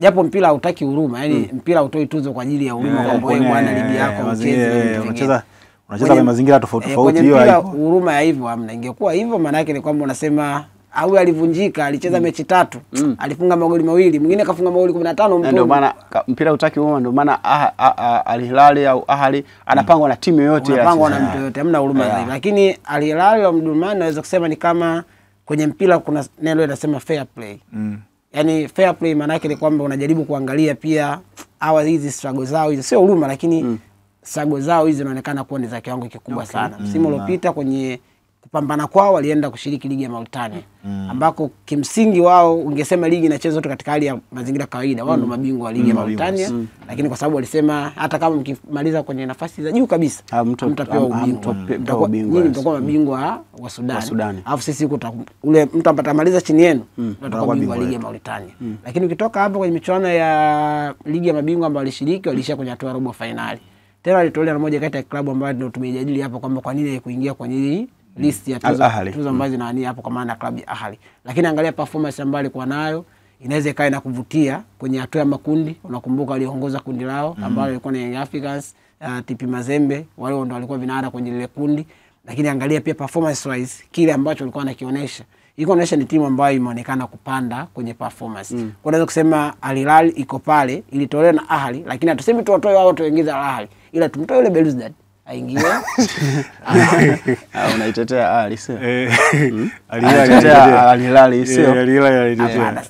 japo mpira hautaki huruma, yani mpira hutoi tuzo kwa ajili ya huruma kwamba wewe bwana ligi yako unacheza kwa mazingira tofauti tofauti. Hiyo mpira huruma ya hivyo hamna. Ingekuwa hivyo maana yake ni kwamba unasema au alivunjika, alicheza mechi 3, alifunga magoli 2, mwingine kafunga magoli 15 ndio maana mpira hutaki huruma, ndio maana Al Hilal au Ahli anapangwa na timu yoyote, anapangwa na mtu yote, hamna huruma zaidi. Lakini Al Hilal wa Mdulman naweza kusema ni kama kwenye mpira kuna neno linasema fair play. Yani fair play maana yake ni kwamba unajaribu kuangalia pia hawa hizi struggle zao hizi, sio huruma lakini struggle zao hizi zinaonekana kuwa ni za kiwango kikubwa sana. Msimu uliopita kwenye kupambana kwao walienda kushiriki ligi ya Mauritania, ambako kimsingi wao ungesema ligi inachezwa tu katika hali ya mazingira kawaida, wao ndio mabingwa wa ligi ya Mauritania, lakini kwa sababu walisema hata kama mkimaliza kwenye nafasi za juu kabisa mtapewa ubingwa, nyinyi mtakuwa mabingwa wa Sudan, alafu sisi huko ule mtu atamaliza chini yenu tutakuwa mabingwa wa ligi ya Mauritania. Lakini ukitoka hapo kwenye michuano ya ligi ya mabingwa ambao walishiriki, walishia kwenye hatua robo finali. Tena alitolewa na moja kati ya klabu ambayo ndio tumejadili hapo kwamba kwa nini kuingia kwenye list ya tuzo ambazo zinaania hapo kwa maana klabu ya Ahli. Lakini angalia performance ambayo alikuwa nayo, inaweza ikae na kuvutia kwenye hatua ya makundi. Unakumbuka aliongoza kundi lao ambalo lilikuwa ni Young Africans, TP Mazembe, wale ndio walikuwa vinara kwenye ile kundi. Lakini angalia pia performance wise kile ambacho alikuwa anakionyesha. Iko inaonyesha ni timu ambayo imeonekana kupanda kwenye performance. Kwa naweza kusema Al Hilal iko pale, ilitolewa na Ahli, lakini hatusemi tu watoe wao watu wengine Al Ahli, ila tumtoe yule Belouizdad aingie. Unaitetea Ahli sio? Al Hilal sio? Al Hilal alitetea.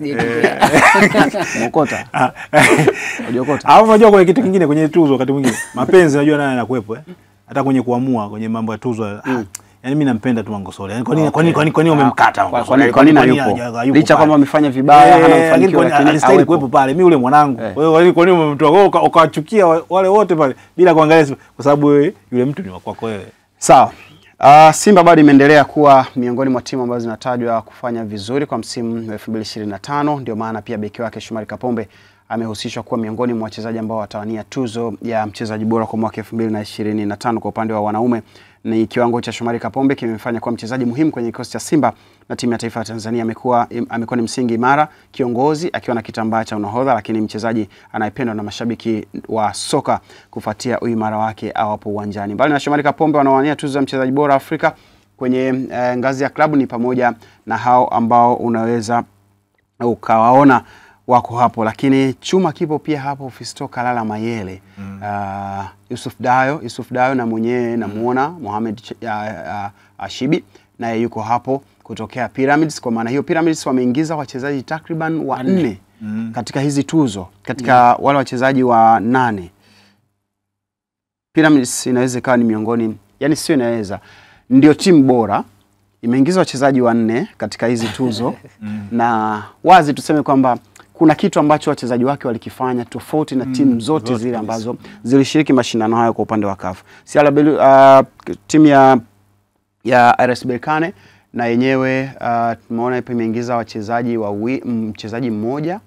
Mokota. Unajokota. Au unajua kwa kitu kingine kwenye tuzo wakati mwingine. Mapenzi unajua naye anakuepo hata kwenye kuamua kwenye mambo ya tuzo. Yani mimi nampenda tu Mangosole. Yani kwa nini umemkata Mangosole? Kwa nini hayupo? Licha kwamba amefanya vibaya, hana mafanikio, lakini alistahili kuwepo pale. Mimi yule mwanangu. Wewe kwa nini umemtoa ukawachukia wale wote pale bila kuangalia kwa sababu yule mtu ni wa kwako wewe. Sawa. Simba bado imeendelea kuwa miongoni mwa timu ambazo zinatajwa kufanya vizuri kwa msimu wa 2025, ndio maana pia beki wake Shomari Kapombe amehusishwa kuwa miongoni mwa wachezaji ambao watawania tuzo ya mchezaji bora kwa mwaka 2025 kwa upande wa wanaume. Ni kiwango cha Shomari Kapombe kimemfanya kuwa mchezaji muhimu kwenye kikosi cha Simba na timu ya taifa ya Tanzania. Amekuwa ni msingi imara, kiongozi akiwa na kitambaa cha unahodha, lakini mchezaji anayependwa na mashabiki wa soka kufuatia uimara wake awapo uwanjani. Mbali na Shomari Kapombe, wanawania tuzo ya mchezaji bora Afrika kwenye ngazi ya klabu ni pamoja na hao ambao unaweza ukawaona wako hapo, lakini chuma kipo pia hapo. Fiston Kalala Mayele, Yusuf Dayo na mwenyewe namuona Mohamed Ashibi naye yuko hapo kutokea Pyramids. Kwa maana hiyo Pyramids wameingiza wachezaji takriban 4 katika hizi tuzo, katika wale wachezaji wa 8. Pyramids inaweza ikawa ni miongoni, yani sio inaweza, ndio timu bora, imeingiza wachezaji 4 katika hizi tuzo na wazi tuseme kwamba kuna kitu ambacho wachezaji wake walikifanya tofauti na timu zote zile ambazo zilishiriki mashindano hayo kwa upande wa CAF. Timu ya RS Berkane na yenyewe tumeona ipo imeingiza wachezaji mchezaji mmoja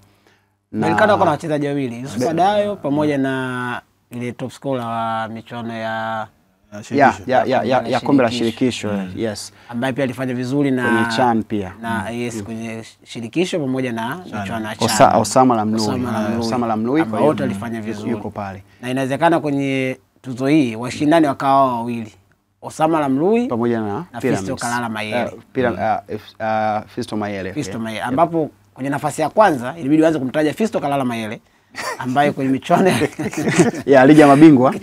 na Berkane kuna wachezaji wawili, Yusuf Dayo pamoja na ile top scorer wa michuano ya kombe la shirikisho, yes, ambaye pia alifanya vizuri na kwenye CHAN pia kwenye shirikisho pamoja na michuano ya CHAN. Osama Lamlui ambao wote alifanya vizuri, yuko pale, na inawezekana kwenye tuzo hii washindani wakawa wawili, Osama Lamlui pamoja na Fiston Kalala Mayele. Fiston Mayele, ambapo kwenye nafasi ya kwanza ilibidi waanze kumtaja Fiston Kalala Mayele ambaye kwenye michuano ya ligi ya mabingwa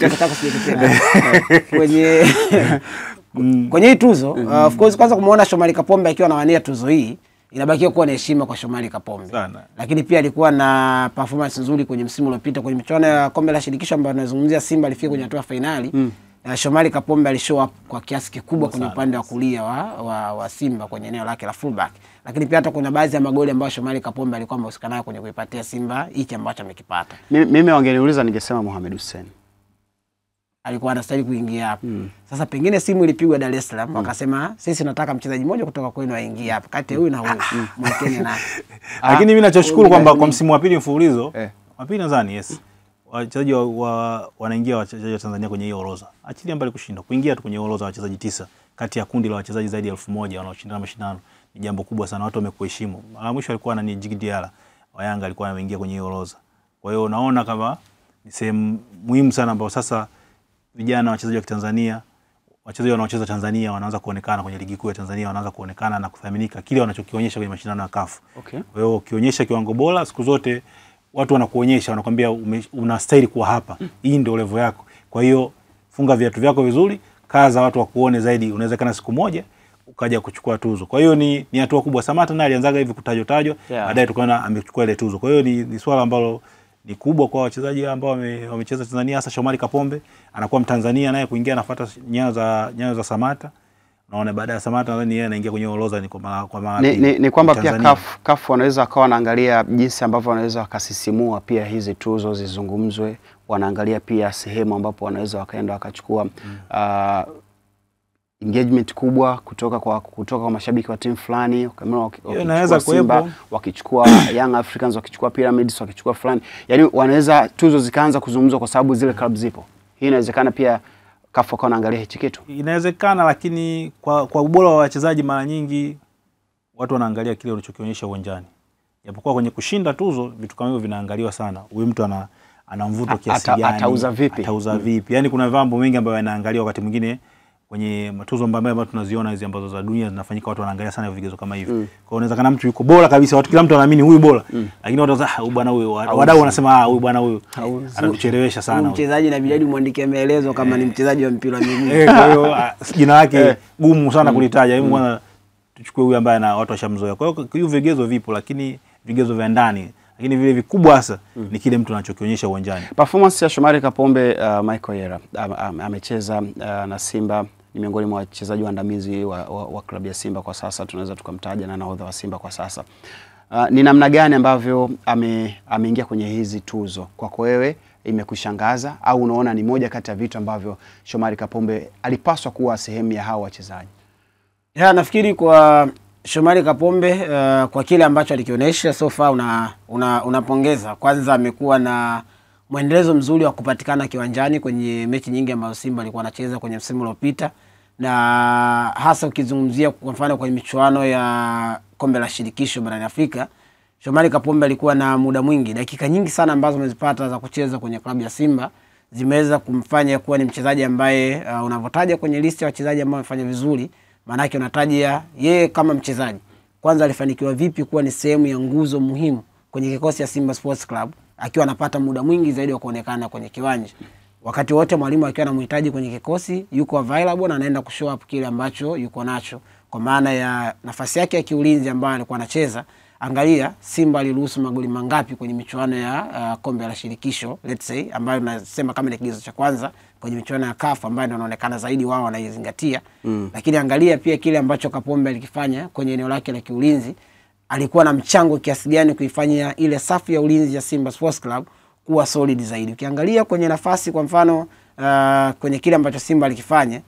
kwenye hii tuzo, of course kwanza kumuona Shomari Kapombe akiwa anawania tuzo hii inabakia kuwa na heshima kwa Shomari Kapombe sana. Lakini pia alikuwa na performance nzuri kwenye msimu uliopita kwenye michuano ya kombe la shirikisho ambayo tunazungumzia Simba alifika kwenye hatua finali. Shomari Kapombe alishow up kwa kiasi kikubwa kwenye upande wa kulia wa Simba kwenye eneo lake la fullback. Lakini pia hata kuna baadhi ya magoli ambayo Shomari Kapombe alikuwa amehusika nayo kwenye kuipatia Simba hichi ambacho amekipata. Mimi wangeniuliza ningesema Mohamed Hussein alikuwa anastahili kuingia hapa. Sasa pengine simu ilipigwa Dar es Salaam wakasema sisi tunataka mchezaji mmoja kutoka kwenu aingie hapa kati huyu na huyu. Mwekeni naye. Lakini mimi ninachoshukuru kwamba kwa msimu wa pili mfululizo, wa pili nadhani yes, wachezaji wanaingia wachezaji wa Tanzania kwenye hiyo orodha. Achilia mbali kushindwa, kuingia tu kwenye orodha wachezaji 9 kati ya kundi la wachezaji zaidi ya 1000 wanaoshindana mashindano ni jambo kubwa sana, watu wamekuheshimu. Mwisho alikuwa ni Djigui Diarra. wa Yanga alikuwa ameingia kwenye hiyo orodha. Kwa hiyo naona kama ni sehemu muhimu sana ambao sasa vijana wachezaji wa Tanzania, wachezaji wanaocheza Tanzania wanaanza kuonekana kwenye ligi kuu ya Tanzania, wanaanza kuonekana na kuthaminika kile wanachokionyesha kwenye mashindano ya CAF. Okay. Kwa hiyo ukionyesha kiwango bora siku zote watu wanakuonyesha, wanakuambia unastahili kuwa hapa. Hii ndio level yako. Kwa hiyo funga viatu vyako vizuri, kaza watu wakuone zaidi, unawezekana siku moja ukaja kuchukua tuzo. Kwa hiyo ni hatua kubwa. Samata naye alianzaga hivi kutajwa, baadaye tukaona amechukua ile tuzo. Kwa hiyo ni swala ambalo ni kubwa kwa wachezaji ambao wamecheza Tanzania, hasa Shomari Kapombe anakuwa Mtanzania naye kuingia anafuata nyayo za Samata. Naona baada ya Samata nadhani yeye anaingia kwenye orodha ni kwa mara ni kwamba pia CAF wanaweza akawa wanaangalia jinsi ambavyo wanaweza wakasisimua pia hizi tuzo zizungumzwe, wanaangalia pia sehemu ambapo wanaweza wakaenda wakachukua engagement kubwa kutoka kwa mashabiki wa timu fulani, kama wakichukua Simba, wakichukua Young Africans, wakichukua Pyramids, wakichukua fulani. Yaani wanaweza tuzo zikaanza kuzungumzwa kwa sababu zile club zipo. Hii inawezekana pia CAF wakawa wanaangalia hichi kitu. Inawezekana, lakini kwa ubora wa wachezaji mara nyingi watu wanaangalia kile ulichokionyesha uwanjani. Japokuwa kwenye kushinda tuzo vitu kama hivyo vinaangaliwa sana. Huyu mtu ana mvuto kiasi gani? Atauza vipi? Yaani kuna mambo mengi ambayo yanaangaliwa wakati mwingine kwenye matuzo ambayo tunaziona hizi ambazo za dunia zinafanyika, watu wanaangalia sana vigezo kama hivi. Kwa hiyo unaweza kana mtu yuko bora kabisa, kila mtu anaamini huyu bora. Lakini watu wanasema huyu bwana huyu, wadau wanasema huyu bwana huyu anatuchelewesha sana. Mchezaji inabidi muandikie maelezo kama ni mchezaji wa mpira wa miguu. Kwa hiyo jina lake gumu sana kulitaja. Hebu kwanza tuchukue huyu ambaye na watu washamzoea. Kwa hiyo vigezo vipo, lakini vigezo vya ndani, lakini vile vikubwa hasa ni kile mtu anachokionyesha uwanjani. Performance ya Shomari Kapombe, Michael Yera amecheza na Simba, ni miongoni mwa wachezaji waandamizi wa klabu ya Simba kwa sasa, tunaweza tukamtaja na nahodha wa Simba kwa sasa. Ni namna gani ambavyo ameingia kwenye hizi tuzo? Kwako wewe imekushangaza au unaona ni moja kati ya vitu ambavyo Shomari Kapombe alipaswa kuwa sehemu ya hao wachezaji? Nafikiri kwa Shomari Kapombe kwa kile ambacho alikionyesha so far unapongeza. Kwanza amekuwa na mwendelezo mzuri wa kupatikana kiwanjani kwenye mechi nyingi ambazo Simba alikuwa anacheza kwenye msimu uliopita, na hasa ukizungumzia kwa mfano kwenye michuano ya kombe la shirikisho barani Afrika, Shomari Kapombe alikuwa na muda mwingi, dakika nyingi sana ambazo amezipata za kucheza kwenye klabu ya Simba zimeweza kumfanya kuwa ni mchezaji ambaye unavotaja kwenye listi ya wachezaji ambao wamefanya vizuri, maana yake unataja yeye kama mchezaji kwanza alifanikiwa vipi kuwa ni sehemu ya nguzo muhimu kwenye kikosi ya Simba Sports Club, akiwa anapata muda mwingi zaidi wa kuonekana kwenye kiwanja. Wakati wote mwalimu akiwa anamhitaji kwenye kikosi, yuko available na anaenda kushow up kile ambacho yuko nacho. Kwa maana ya nafasi yake ya kiulinzi ambayo alikuwa anacheza, angalia Simba aliruhusu magoli mangapi kwenye michuano ya kombe la shirikisho, let's say, ambayo tunasema kama ni kigezo cha kwanza kwenye michuano ya CAF ambayo inaonekana zaidi wao wanaizingatia. Lakini angalia pia kile ambacho Kapombe alikifanya kwenye eneo lake la kiulinzi, alikuwa na mchango kiasi gani kuifanya ile safu ya ulinzi ya Simba Sports Club kuwa solid zaidi. Ukiangalia kwenye nafasi kwa mfano kwenye kile ambacho Simba alikifanya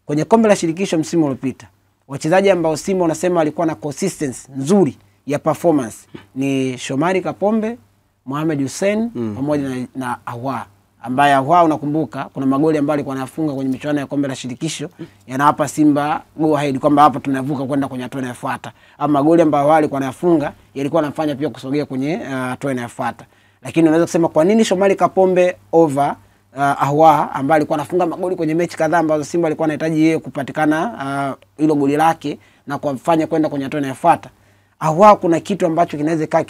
kwenye kombe la shirikisho msimu uliopita, wachezaji ambao Simba unasema walikuwa na consistency nzuri ya performance ni Shomari Kapombe, Mohamed Hussein pamoja na Ahoua, ambaye Ahoua unakumbuka kuna magoli ambayo alikuwa anafunga kwenye michuano ya kombe la shirikisho yanawapa Simba go ahead kwamba hapa tunavuka kwenda kwenye hatua inayofuata, ama magoli ambayo Ahoua alikuwa anafunga yalikuwa yanafanya pia kusogea kwenye hatua inayofuata. Lakini unaweza kusema kwa nini Shomari Kapombe over Ahoua ambaye alikuwa anafunga magoli kwenye mechi kadhaa ambazo Simba alikuwa anahitaji yeye kupatikana hilo goli lake na kumfanya kwenda kwenye hatua inayofuata? Ahoua kuna kitu ambacho kinaweza kaa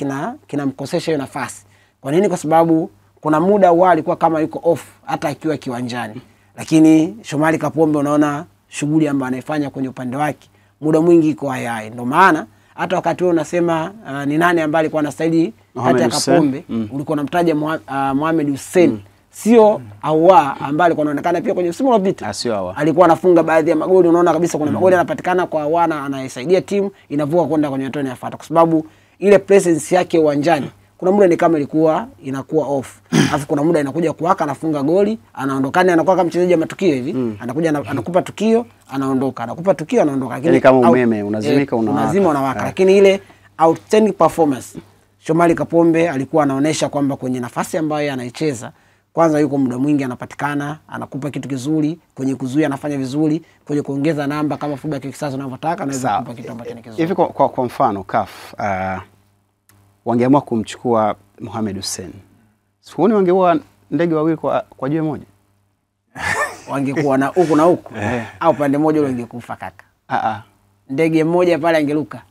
kinamkosesha hiyo nafasi. Kwa nini? Kwa sababu kuna muda Ahoua alikuwa kama yuko off hata akiwa kiwanjani. Lakini Shomari Kapombe unaona shughuli ambayo anaifanya kwenye upande wake muda mwingi iko hayai. Ndio maana hata wakati wewe unasema ni nani ambaye alikuwa anastahili kati ya Kapombe, ulikuwa unamtaja Mohamed Hussein. Sio Ahoua ambaye alikuwa anaonekana pia kwenye msimu uliopita. Sio Ahoua. Alikuwa anafunga baadhi ya magoli, unaona kabisa kuna magoli yanapatikana kwa Ahoua na anayesaidia timu inavuka kwenda kwenye hatua inayofuata, kwa sababu ile presence yake uwanjani kuna muda ni kama ilikuwa inakuwa off. Alafu kuna muda inakuja kuwaka, anafunga goli, anaondokana, anakuwa kama mchezaji wa matukio hivi. Anakuja anakupa tukio, anaondoka, anakupa tukio, anaondoka. Lakini kama umeme unazimika unazima unawaka. Lakini ile outstanding performance Shomari Kapombe alikuwa anaonesha kwamba kwenye nafasi ambayo anaicheza, kwanza yuko muda mwingi anapatikana, anakupa kitu kizuri, kwenye kuzuia anafanya vizuri, kwenye kuongeza namba kama fullback kisasa unavyotaka anaweza kukupa kitu ambacho ni kizuri. Hivi kwa mfano CAF wangeamua kumchukua Mohamed Hussein, sioni wangeua ndege wawili kwa jiwe moja? Wangekuwa na huku na huku au pande moja ule ungekufa kaka. Ndege mmoja pale angeruka.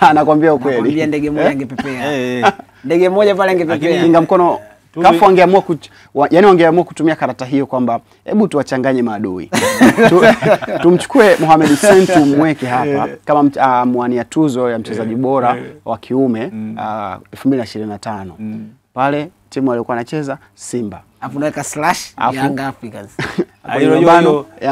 Anakuambia ukweli. Anakuambia ndege mmoja angepepea. Ndege mmoja pale angepepea. Kinga mkono Kafu wangeamua yani wangeamua kutumia karata hiyo kwamba hebu tuwachanganye maadui. Tumchukue Mohamed Hussein tumweke hapa kama mwania tuzo ya mchezaji bora wa kiume 2025. Pale timu walikuwa anacheza Simba. Afu naweka slash Young Africans.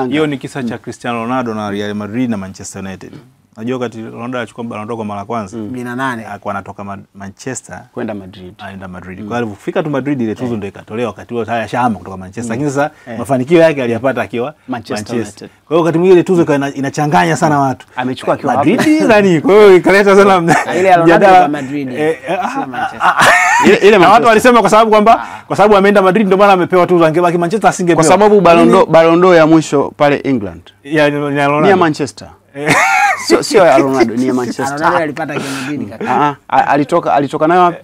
Hiyo ni kisa cha Cristiano Ronaldo na Real Madrid na Manchester United. Unajua wakati Ronaldo alichukua Ballon d'Or kwa mara kwanza 2008 alikuwa anatoka Manchester kwenda Madrid. Aenda Madrid. Kwa hiyo alifika tu Madrid ile tuzo ndio ikatolewa wakati huo tayari shahama kutoka Manchester. Lakini sasa mafanikio yake aliyapata akiwa Manchester. Kwa hiyo wakati mwingine tuzo inachanganya sana watu. Amechukua akiwa Madrid nani? Kwa hiyo ikaleta sana ile Ronaldo Madrid. Sio Manchester. Ile watu walisema kwa sababu ameenda Madrid ndio maana amepewa tuzo, angebaki Manchester asingepewa. Kwa sababu Ballon d'Or ya mwisho pale England. Ni Manchester. Sio ya Ronaldo, ni ya Manchester. Ronaldo alipata Madrid kaka. Alitoka nayo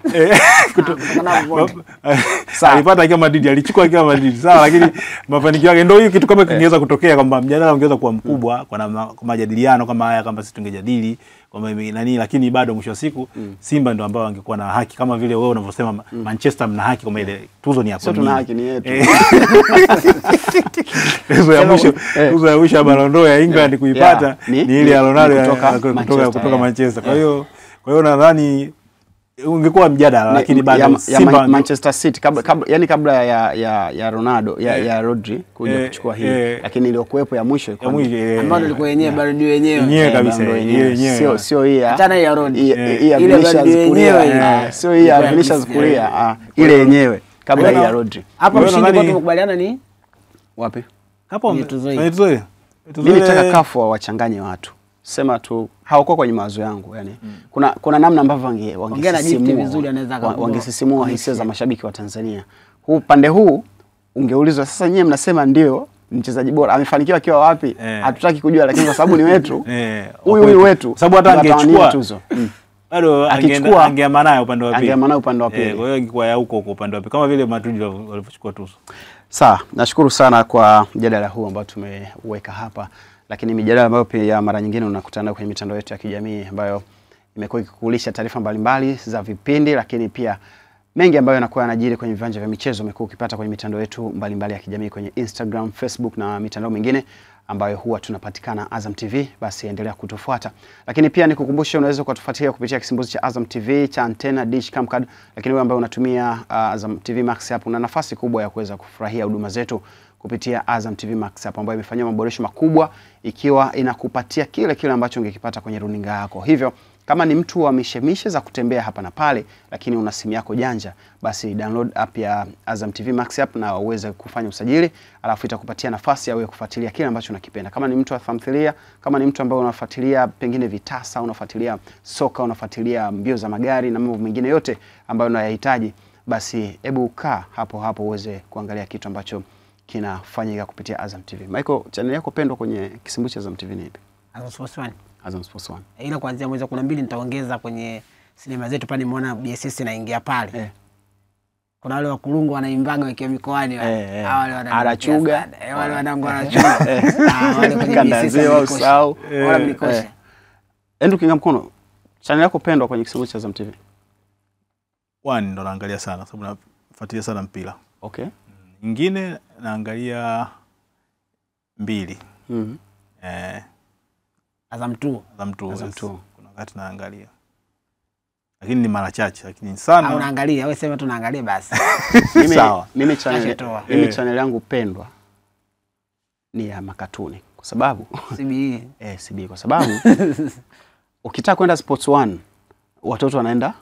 alipata kwa Madrid, alichukua kwa Madrid. Sawa, lakini mafanikio yake ndio hiyo kitu kama kingeweza kutokea kwamba mjadala ungeweza kuwa mkubwa kwa majadiliano kama haya kama sisi tungejadili kwamba nani, lakini bado mwisho wa siku Simba ndio ambao wangekuwa na haki kama vile wewe unavyosema Manchester mna haki kama ile tuzo ni yako. Sio tuna haki, ni yetu. Tuzo ya mwisho ya Ballon d'Or ya England kuipata ni ile ya Ronaldo kutoka Manchester. Kwa hiyo nadhani ungekuwa mjadala, lakini bado Simba Manchester City kabla ya Ronaldo ya Rodri kuja kuchukua hii, lakini iliyokuepo ya mwisho ambayo ilikuwa yenyewe Ballon yenyewe kabisa, yenyewe sio hii hata ya Rodri ile Vinicius, sio hii ya Vinicius kulia, ile yenyewe kabla ya Rodri. Hapa mshindi kwa tumekubaliana ni wapi? Hapo mimi nataka Kafu wachanganye watu. Sema tu hawako kwenye mawazo yangu, yani kuna namna ambavyo wangesisimua hisia za mashabiki wa Tanzania. Pande huu ungeulizwa sasa nyie mnasema ndio mchezaji bora amefanikiwa akiwa wapi? Hatutaki kujua, lakini kwa sababu ni wetu. Huyu wetu sababu hata angechukua tuzo. Bado angeama naye upande wa pili. Kwa hiyo ingekuwa ya huko upande wa pili kama vile Madrid walivyochukua tuzo. Sawa, nashukuru sana kwa mjadala huu ambao tumeweka hapa. Lakini mijadala ambayo pia mara nyingine unakutana kwenye mitandao yetu ya kijamii ambayo imekuwa ikikulisha taarifa mbalimbali za vipindi, lakini pia mengi ambayo yanakuwa yanajiri kwenye viwanja vya michezo umekuwa ukipata kwenye mitandao yetu mbalimbali ya kijamii kwenye Instagram, Facebook na mitandao mingine ambayo huwa tunapatikana Azam TV. Basi endelea kutufuata. Lakini pia nikukumbusha unaweza kutufuatilia kupitia kisimbuzi cha Azam TV cha antena dish camcard, lakini wewe ambaye unatumia Azam TV Max hapo una nafasi kubwa ya kuweza kufurahia huduma zetu kupitia Azam TV Max hapo ambayo imefanywa maboresho makubwa ikiwa inakupatia kile ambacho ungekipata kwenye runinga yako. Hivyo kama ni mtu wa mishemishe za kutembea hapa na pale lakini una simu yako janja, basi download app ya Azam TV Max app na uweze kufanya usajili, alafu itakupatia nafasi ya wewe kufuatilia kile ambacho unakipenda. Kama ni mtu wa tamthilia, kama ni mtu ambaye unafuatilia pengine vitasa, unafuatilia soka, unafuatilia mbio za magari na mambo mengine yote ambayo unayahitaji, basi hebu kaa hapo uweze kuangalia kitu ambacho kinafanyika kupitia Azam TV. Michael, channel yako pendwa kwenye kisimbuzi cha Azam TV ni ipi? Azam Sports 1. Azam Sports 1. Ila kuanzia mwezi wa 12 nitaongeza kwenye sinema zetu pale, nimeona BSS inaingia pale. Kuna wale wakulungu wanaimbaga wakiwa mikoani wale. Wale wanachuga. Wale wanangu wanachuga. Wale kwenye BSS usao. Wala mnikosha. Endo kinga mkono. Channel yako pendwa kwenye kisimbuzi cha Azam TV? 1 ndo naangalia sana sababu nafuatilia sana mpira. Okay. Nyingine naangalia 2. Azam 2. Kuna wakati naangalia. Lakini ni mara chache, lakini sana. Au unaangalia, wewe sema tu naangalia basi. Mimi channel yangu pendwa ni ya makatuni kwa sababu CBE. CBE kwa sababu ukitaka kwenda Sports 1 watoto wanaenda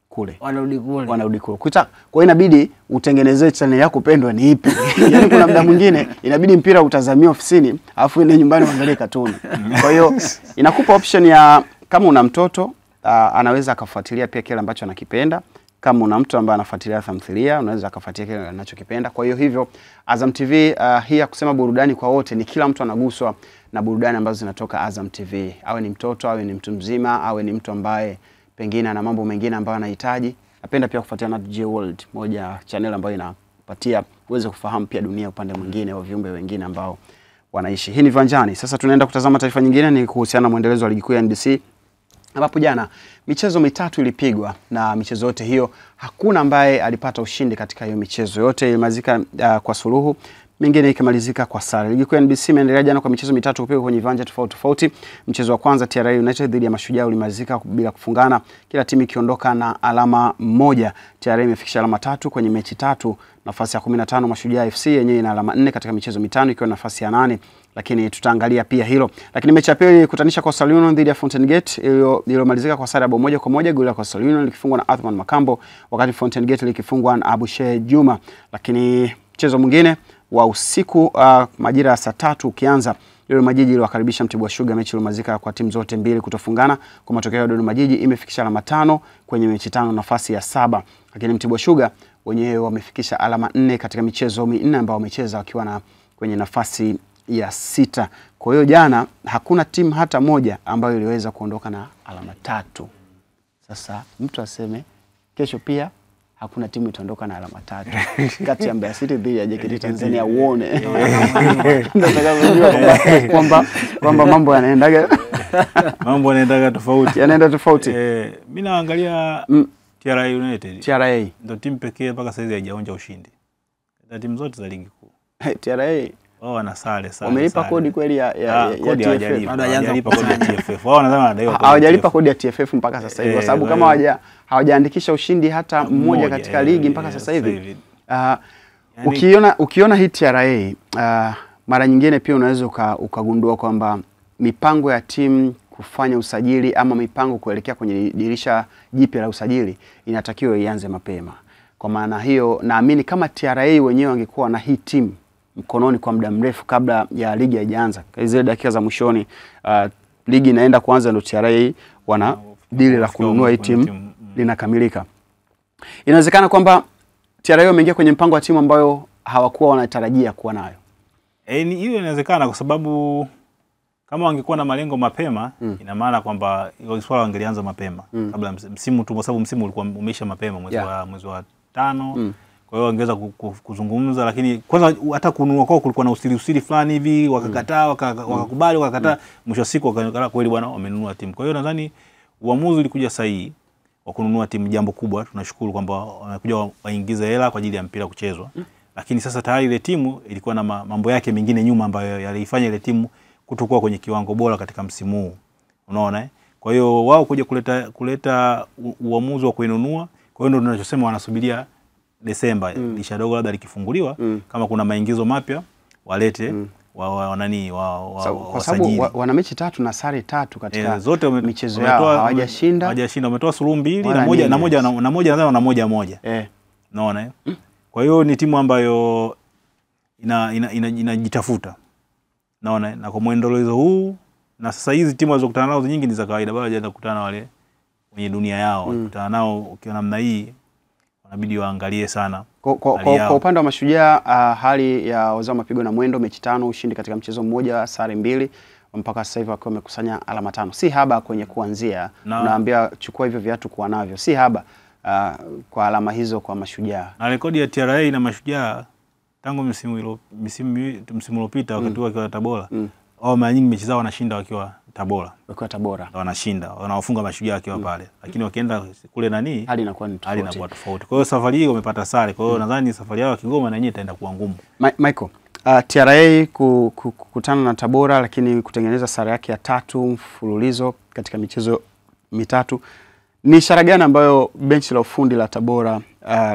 kule. Wanarudi kule. Kwa hiyo inabidi utengenezee channel yako pendwa ni ipi. Yaani kuna muda mwingine inabidi mpira utazamia ofisini, alafu ende nyumbani uangalie katuni. Kwa hiyo inakupa option ya kama una mtoto anaweza akafuatilia pia kile ambacho anakipenda. Kama una mtu ambaye anafuatilia tamthilia, unaweza akafuatilia kile anachokipenda. Kwa hivyo Azam TV hii ya kusema burudani kwa wote, ni kila mtu anaguswa na burudani ambazo zinatoka Azam TV. Awe ni mtoto, awe ni mtu mzima, awe ni mtu ambaye pengine ana mambo mengine ambayo anahitaji. Napenda pia kufuatia NatJ World, moja channel ambayo inapatia uweze kufahamu pia dunia upande mwingine wa viumbe wengine ambao wanaishi. Hii ni Viwanjani. Sasa tunaenda kutazama taarifa nyingine, ni kuhusiana na muendelezo wa ligi kuu ya NBC. Ambapo jana michezo mitatu ilipigwa, na michezo yote hiyo hakuna ambaye alipata ushindi katika hiyo michezo yote. Ilimalizika kwa suluhu, mingine ikimalizika kwa sare. Ligi kuu ya NBC imeendelea jana kwa michezo mitatu kupigwa kwenye viwanja tofauti tofauti. Mchezo wa kwanza TRA United dhidi ya Mashujaa ulimalizika bila kufungana, kila timu ikiondoka na alama moja. TRA imefikisha alama 3 kwenye mechi 3, nafasi ya 15. Mashujaa FC yenyewe ina alama 4 katika michezo mitano ikiwa nafasi ya 8, lakini tutaangalia pia hilo. Lakini mechi ya pili kutanisha Coastal Union dhidi ya Fountain Gate iliyomalizika kwa sare ya 1-1. Goli la Coastal Union likifungwa na Athman Makambo, wakati Fountain Gate likifungwa na Abushe Juma. Lakini mchezo mwingine wa usiku majira ya saa 3 ukianza, Dodoma Jiji iliwakaribisha Mtibwa Sugar, mechi iliyomalizika kwa timu zote mbili kutofungana. Kwa matokeo ya Dodoma Jiji imefikisha alama 5 kwenye mechi 5, nafasi ya 7. Lakini Mtibwa Sugar wenyewe wamefikisha alama 4 katika michezo 4 ambao wamecheza wakiwa na kwenye nafasi ya 6. Kwa hiyo jana hakuna timu hata moja ambayo iliweza kuondoka na alama 3. Sasa mtu aseme kesho pia hakuna timu itaondoka na alama 3 kati ya Mbeya City dhidi ya JKT Tanzania. Uone kwamba mambo yanaendaga tofauti, yanaenda tofauti. Mimi naangalia TRA United. TRA ndio timu pekee mpaka sasa haijaonja ushindi na timu zote za ligi kuu. TRA wana sare. Wamelipa kodi kweli ya kodi hawajalipa kodi ya TFF. Wao wanasema wanadaiwa kodi. Hawajalipa kodi ya TFF mpaka sasa hivi, kwa sababu kama hawajaandikisha ushindi hata mmoja katika ligi mpaka sasa hivi. Ukiona hii TRA mara nyingine pia unaweza ukagundua kwamba mipango ya timu kufanya usajili ama mipango kuelekea kwenye dirisha jipya la usajili inatakiwa ianze mapema. Kwa maana hiyo naamini kama TRA wenyewe wangekuwa na hii timu mkononi kwa muda mrefu kabla ya ligi haijaanza, zile dakika za mwishoni ligi inaenda kuanza, ndio TRA wana dili la kununua hii timu linakamilika. Inawezekana kwamba TRA wameingia kwenye mpango wa timu ambayo hawakuwa wanatarajia kuwa nayo. Hiyo inawezekana kwa sababu kama wangekuwa na malengo mapema, ina maana kwamba hilo swala wangelianza mapema kabla msimu tu, kwa sababu msimu ulikuwa umeisha mapema mwezi wa 5. Kwa hiyo wangeweza kuzungumza, lakini kwanza hata kununua kwao kulikuwa na usiri fulani hivi, wakakataa wakakubali wakakataa, mwisho wa siku wakaonekana kweli bwana wamenunua timu. Kwa hiyo nadhani uamuzi ulikuja sahihi wa kununua timu, jambo kubwa. Tunashukuru kwamba wamekuja waingize hela kwa ajili ya mpira kuchezwa. Lakini sasa tayari ile timu ilikuwa na mambo yake mengine nyuma ambayo yalifanya ile timu kutokuwa kwenye kiwango bora katika msimu huu. Unaona Kwa hiyo wao kuja kuleta uamuzi wa kuinunua, kwa hiyo ndio tunachosema wanasubiria Desemba dirisha dogo labda likifunguliwa, kama kuna maingizo mapya walete kwa sababu wana mechi 3 na sare 3 katika zote michezo yao, hawajashinda. Wametoa suluhu 2 na moja nadhani na moja. Unaona Kwa hiyo ni timu ambayo inajitafuta. Naona na kwa mwendelezo huu, na sasa hizi timu walizokutana nazo nyingi ni za kawaida, bado hajaanza kukutana wale kwenye dunia yao. Kukutana nao ukiwa namna hii wanabidi waangalie sana. Kwa upande wa Mashujaa, hali ya wazao mapigo na mwendo, mechi 5, ushindi katika mchezo mmoja, sare 2, mpaka sasa hivi wakiwa wamekusanya alama 5. Si haba kwenye kuanzia. Unaambia chukua hivyo viatu kuwa navyo. Si haba kwa alama hizo kwa Mashujaa. Na rekodi ya TRA na Mashujaa tangu msimu uliopita wakati wakiwa Tabora, au mara nyingi mechi zao wanashinda wakiwa Tabora. Wanashinda, wanawafunga Mashujaa wakiwa pale. Lakini wakienda kule hali inakuwa tofauti. Kwa hiyo safari hii wamepata sare. Kwa hiyo nadhani safari yao ya Kigoma na yenyewe itaenda kuwa ngumu. Michael, TRA kukutana na Tabora, lakini kutengeneza sare yake ya 3 mfululizo katika michezo mitatu, ni ishara gani ambayo benchi la ufundi la Tabora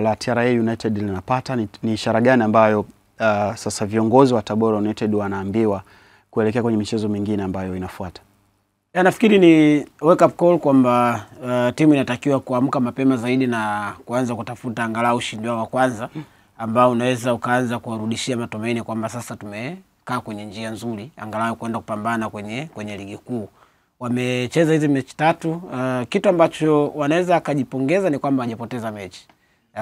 la TRA United linapata? Ni ishara gani ambayo sasa viongozi wa Tabora United wanaambiwa kuelekea kwenye michezo mingine ambayo inafuata? Nafikiri ni wake up call kwamba timu inatakiwa kuamka mapema zaidi na kuanza kutafuta angalau ushindi wa kwanza ambao unaweza ukaanza kuwarudishia matumaini kwamba sasa tumekaa kwenye njia nzuri angalau kwenda kupambana kwenye ligi kuu. Wamecheza hizi mechi 3, kitu ambacho wanaweza akajipongeza ni kwamba hajapoteza mechi.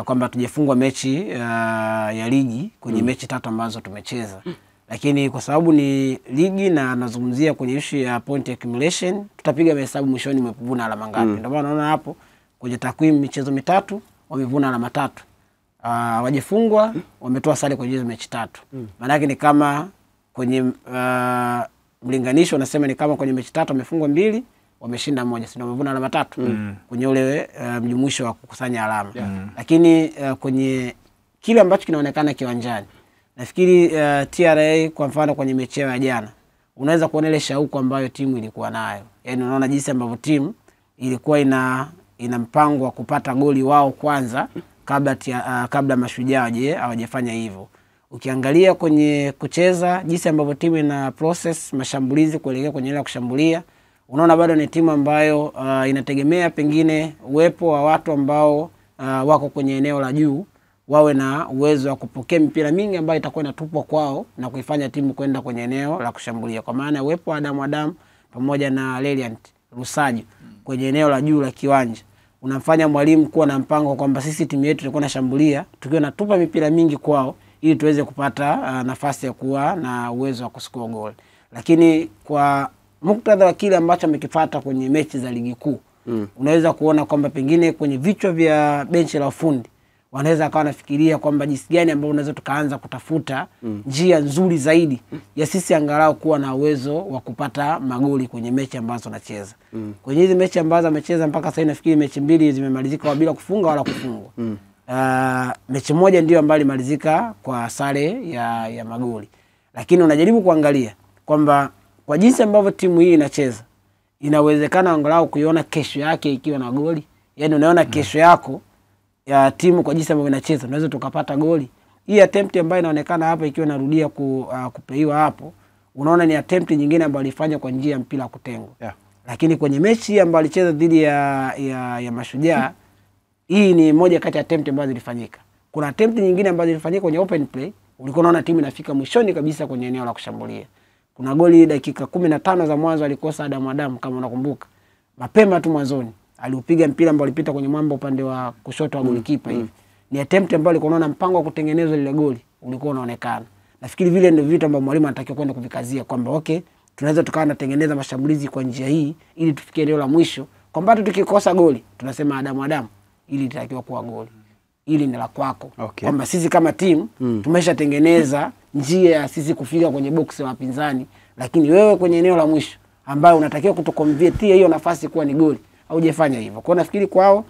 Kwamba tujefungwa mechi ya ligi kwenye mechi 3 ambazo tumecheza. lakini kwa sababu ni ligi na nazungumzia kwenye issue ya point accumulation, tutapiga mahesabu mwishoni wamevuna alama ngapi. Ndio maana unaona hapo kwenye takwimu michezo mitatu wamevuna alama 3. Wajifungwa wametoa sare kwenye hizo mechi 3. Maana yake ni kama kwenye mlinganisho nasema ni kama kwenye mechi 3 wamefungwa 2, wameshinda 1, sio wamevuna alama 3 kwenye ule mjumuisho wa kukusanya alama. Lakini kwenye kile ambacho kinaonekana kiwanjani, nafikiri TRA kwa mfano kwenye mechi ya jana unaweza kuona ile shauku ambayo timu ilikuwa nayo. Yaani unaona jinsi ambavyo timu ilikuwa ina mpango wa kupata goli wao kwanza kabla Mashujaa hawajafanya hivyo. Ukiangalia kwenye kucheza jinsi ambavyo timu ina process mashambulizi kuelekea kwenye ile ya kushambulia, unaona bado ni timu ambayo inategemea pengine uwepo wa watu ambao wako kwenye eneo la juu wawe na uwezo wa kupokea mipira mingi ambayo itakuwa inatupwa kwao na kuifanya timu kwenda kwenye eneo la kushambulia. Kwa maana uwepo wa Adam pamoja na Leliant Rusaji kwenye eneo la juu la kiwanja unamfanya mwalimu kuwa na mpango kwamba sisi timu yetu tulikuwa nashambulia tukiwa natupa mipira mingi kwao ili tuweze kupata nafasi ya kuwa na uwezo wa kuscore goal. Lakini kwa muktadha wa kile ambacho amekifuata kwenye mechi za ligi kuu, unaweza kuona kwamba pengine kwenye vichwa vya benchi la ufundi wanaweza akawa nafikiria kwamba jinsi gani ambao unaweza tukaanza kutafuta njia nzuri zaidi ya sisi angalau kuwa na uwezo wa kupata magoli kwenye mechi ambazo tunacheza. Kwenye hizi mechi ambazo amecheza mpaka sasa nafikiri mechi 2 zimemalizika bila kufunga wala kufungwa. Mechi moja ndio ambayo ilimalizika kwa sare ya magoli. Lakini unajaribu kuangalia kwamba kwa jinsi ambavyo timu hii inacheza inawezekana angalau kuiona kesho yake ikiwa na goli. Yaani unaona kesho yako ya timu kwa jinsi ambavyo inacheza tunaweza tukapata goli. Hii attempt ambayo inaonekana hapa ikiwa inarudia kupeiwa hapo, unaona ni attempt nyingine ambayo alifanya kwa njia ya mpira kutengwa. Lakini kwenye mechi ambayo alicheza dhidi ya Mashujaa, hii ni moja kati ya attempt ambazo zilifanyika. Kuna attempt nyingine ambazo zilifanyika kwenye open play, ulikuwa unaona timu inafika mwishoni kabisa kwenye eneo la kushambulia. Kuna goli dakika 15 za mwanzo alikosa Adam kama unakumbuka. Mapema tu mwanzoni aliupiga mpira ambao ulipita kwenye mwamba upande wa kushoto wa golikipa hivi. Ni attempt ambayo alikuwa unaona mpango wa kutengeneza ile goli ulikuwa unaonekana. Nafikiri vile ndio vitu ambavyo mwalimu anatakiwa kwenda kuvikazia kwamba okay, tunaweza tukawa tunatengeneza mashambulizi kwa njia hii ili tufikie eneo la mwisho. Kwamba tukikosa goli tunasema Adam ili litakiwa kuwa goli. Ili ni la kwako. Kwamba sisi kama timu tumeshatengeneza njia ya sisi kufika kwenye box ya wapinzani, lakini wewe kwenye eneo la mwisho ambayo unatakiwa kutokonvertia hiyo nafasi kuwa ni goli, haujafanya hivyo. Kwa nafikiri kwao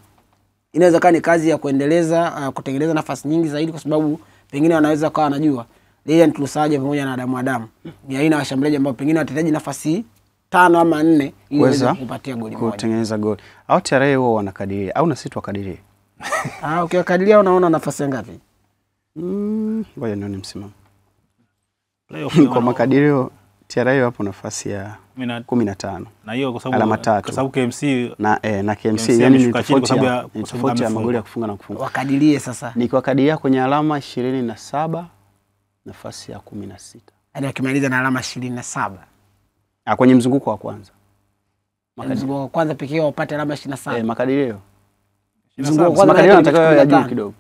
inaweza kuwa ni kazi ya kuendeleza kutengeneza nafasi nyingi zaidi, kwa sababu pengine wanaweza kuwa wanajua Leliant Rusaji pamoja na Adam ni aina ya washambuliaji ambao pengine watahitaji nafasi 5 ama 4 ili waweze kupatia goli moja, kutengeneza goli. Au TRA wao wanakadiria au na sisi tukadirie? Ukiwakadiria unaona nafasi ngapi? Ngoja nione msimamo. Kwa makadirio TRA hapo nafasi ya 15. Na hiyo kwa sababu KMC na KMC yani ni tofauti ya magoli ya kufunga na kufunga. Wakadirie sasa. Nikiwakadiria kwenye alama 27 nafasi ya 16. Yaani akimaliza na alama 27. Kwenye mzunguko wa kwanza. Mzunguko wa kwanza pekee wapate alama 27. Makadirio. Mzunguko wa kwanza makadirio yanatakiwa ya juu kidogo.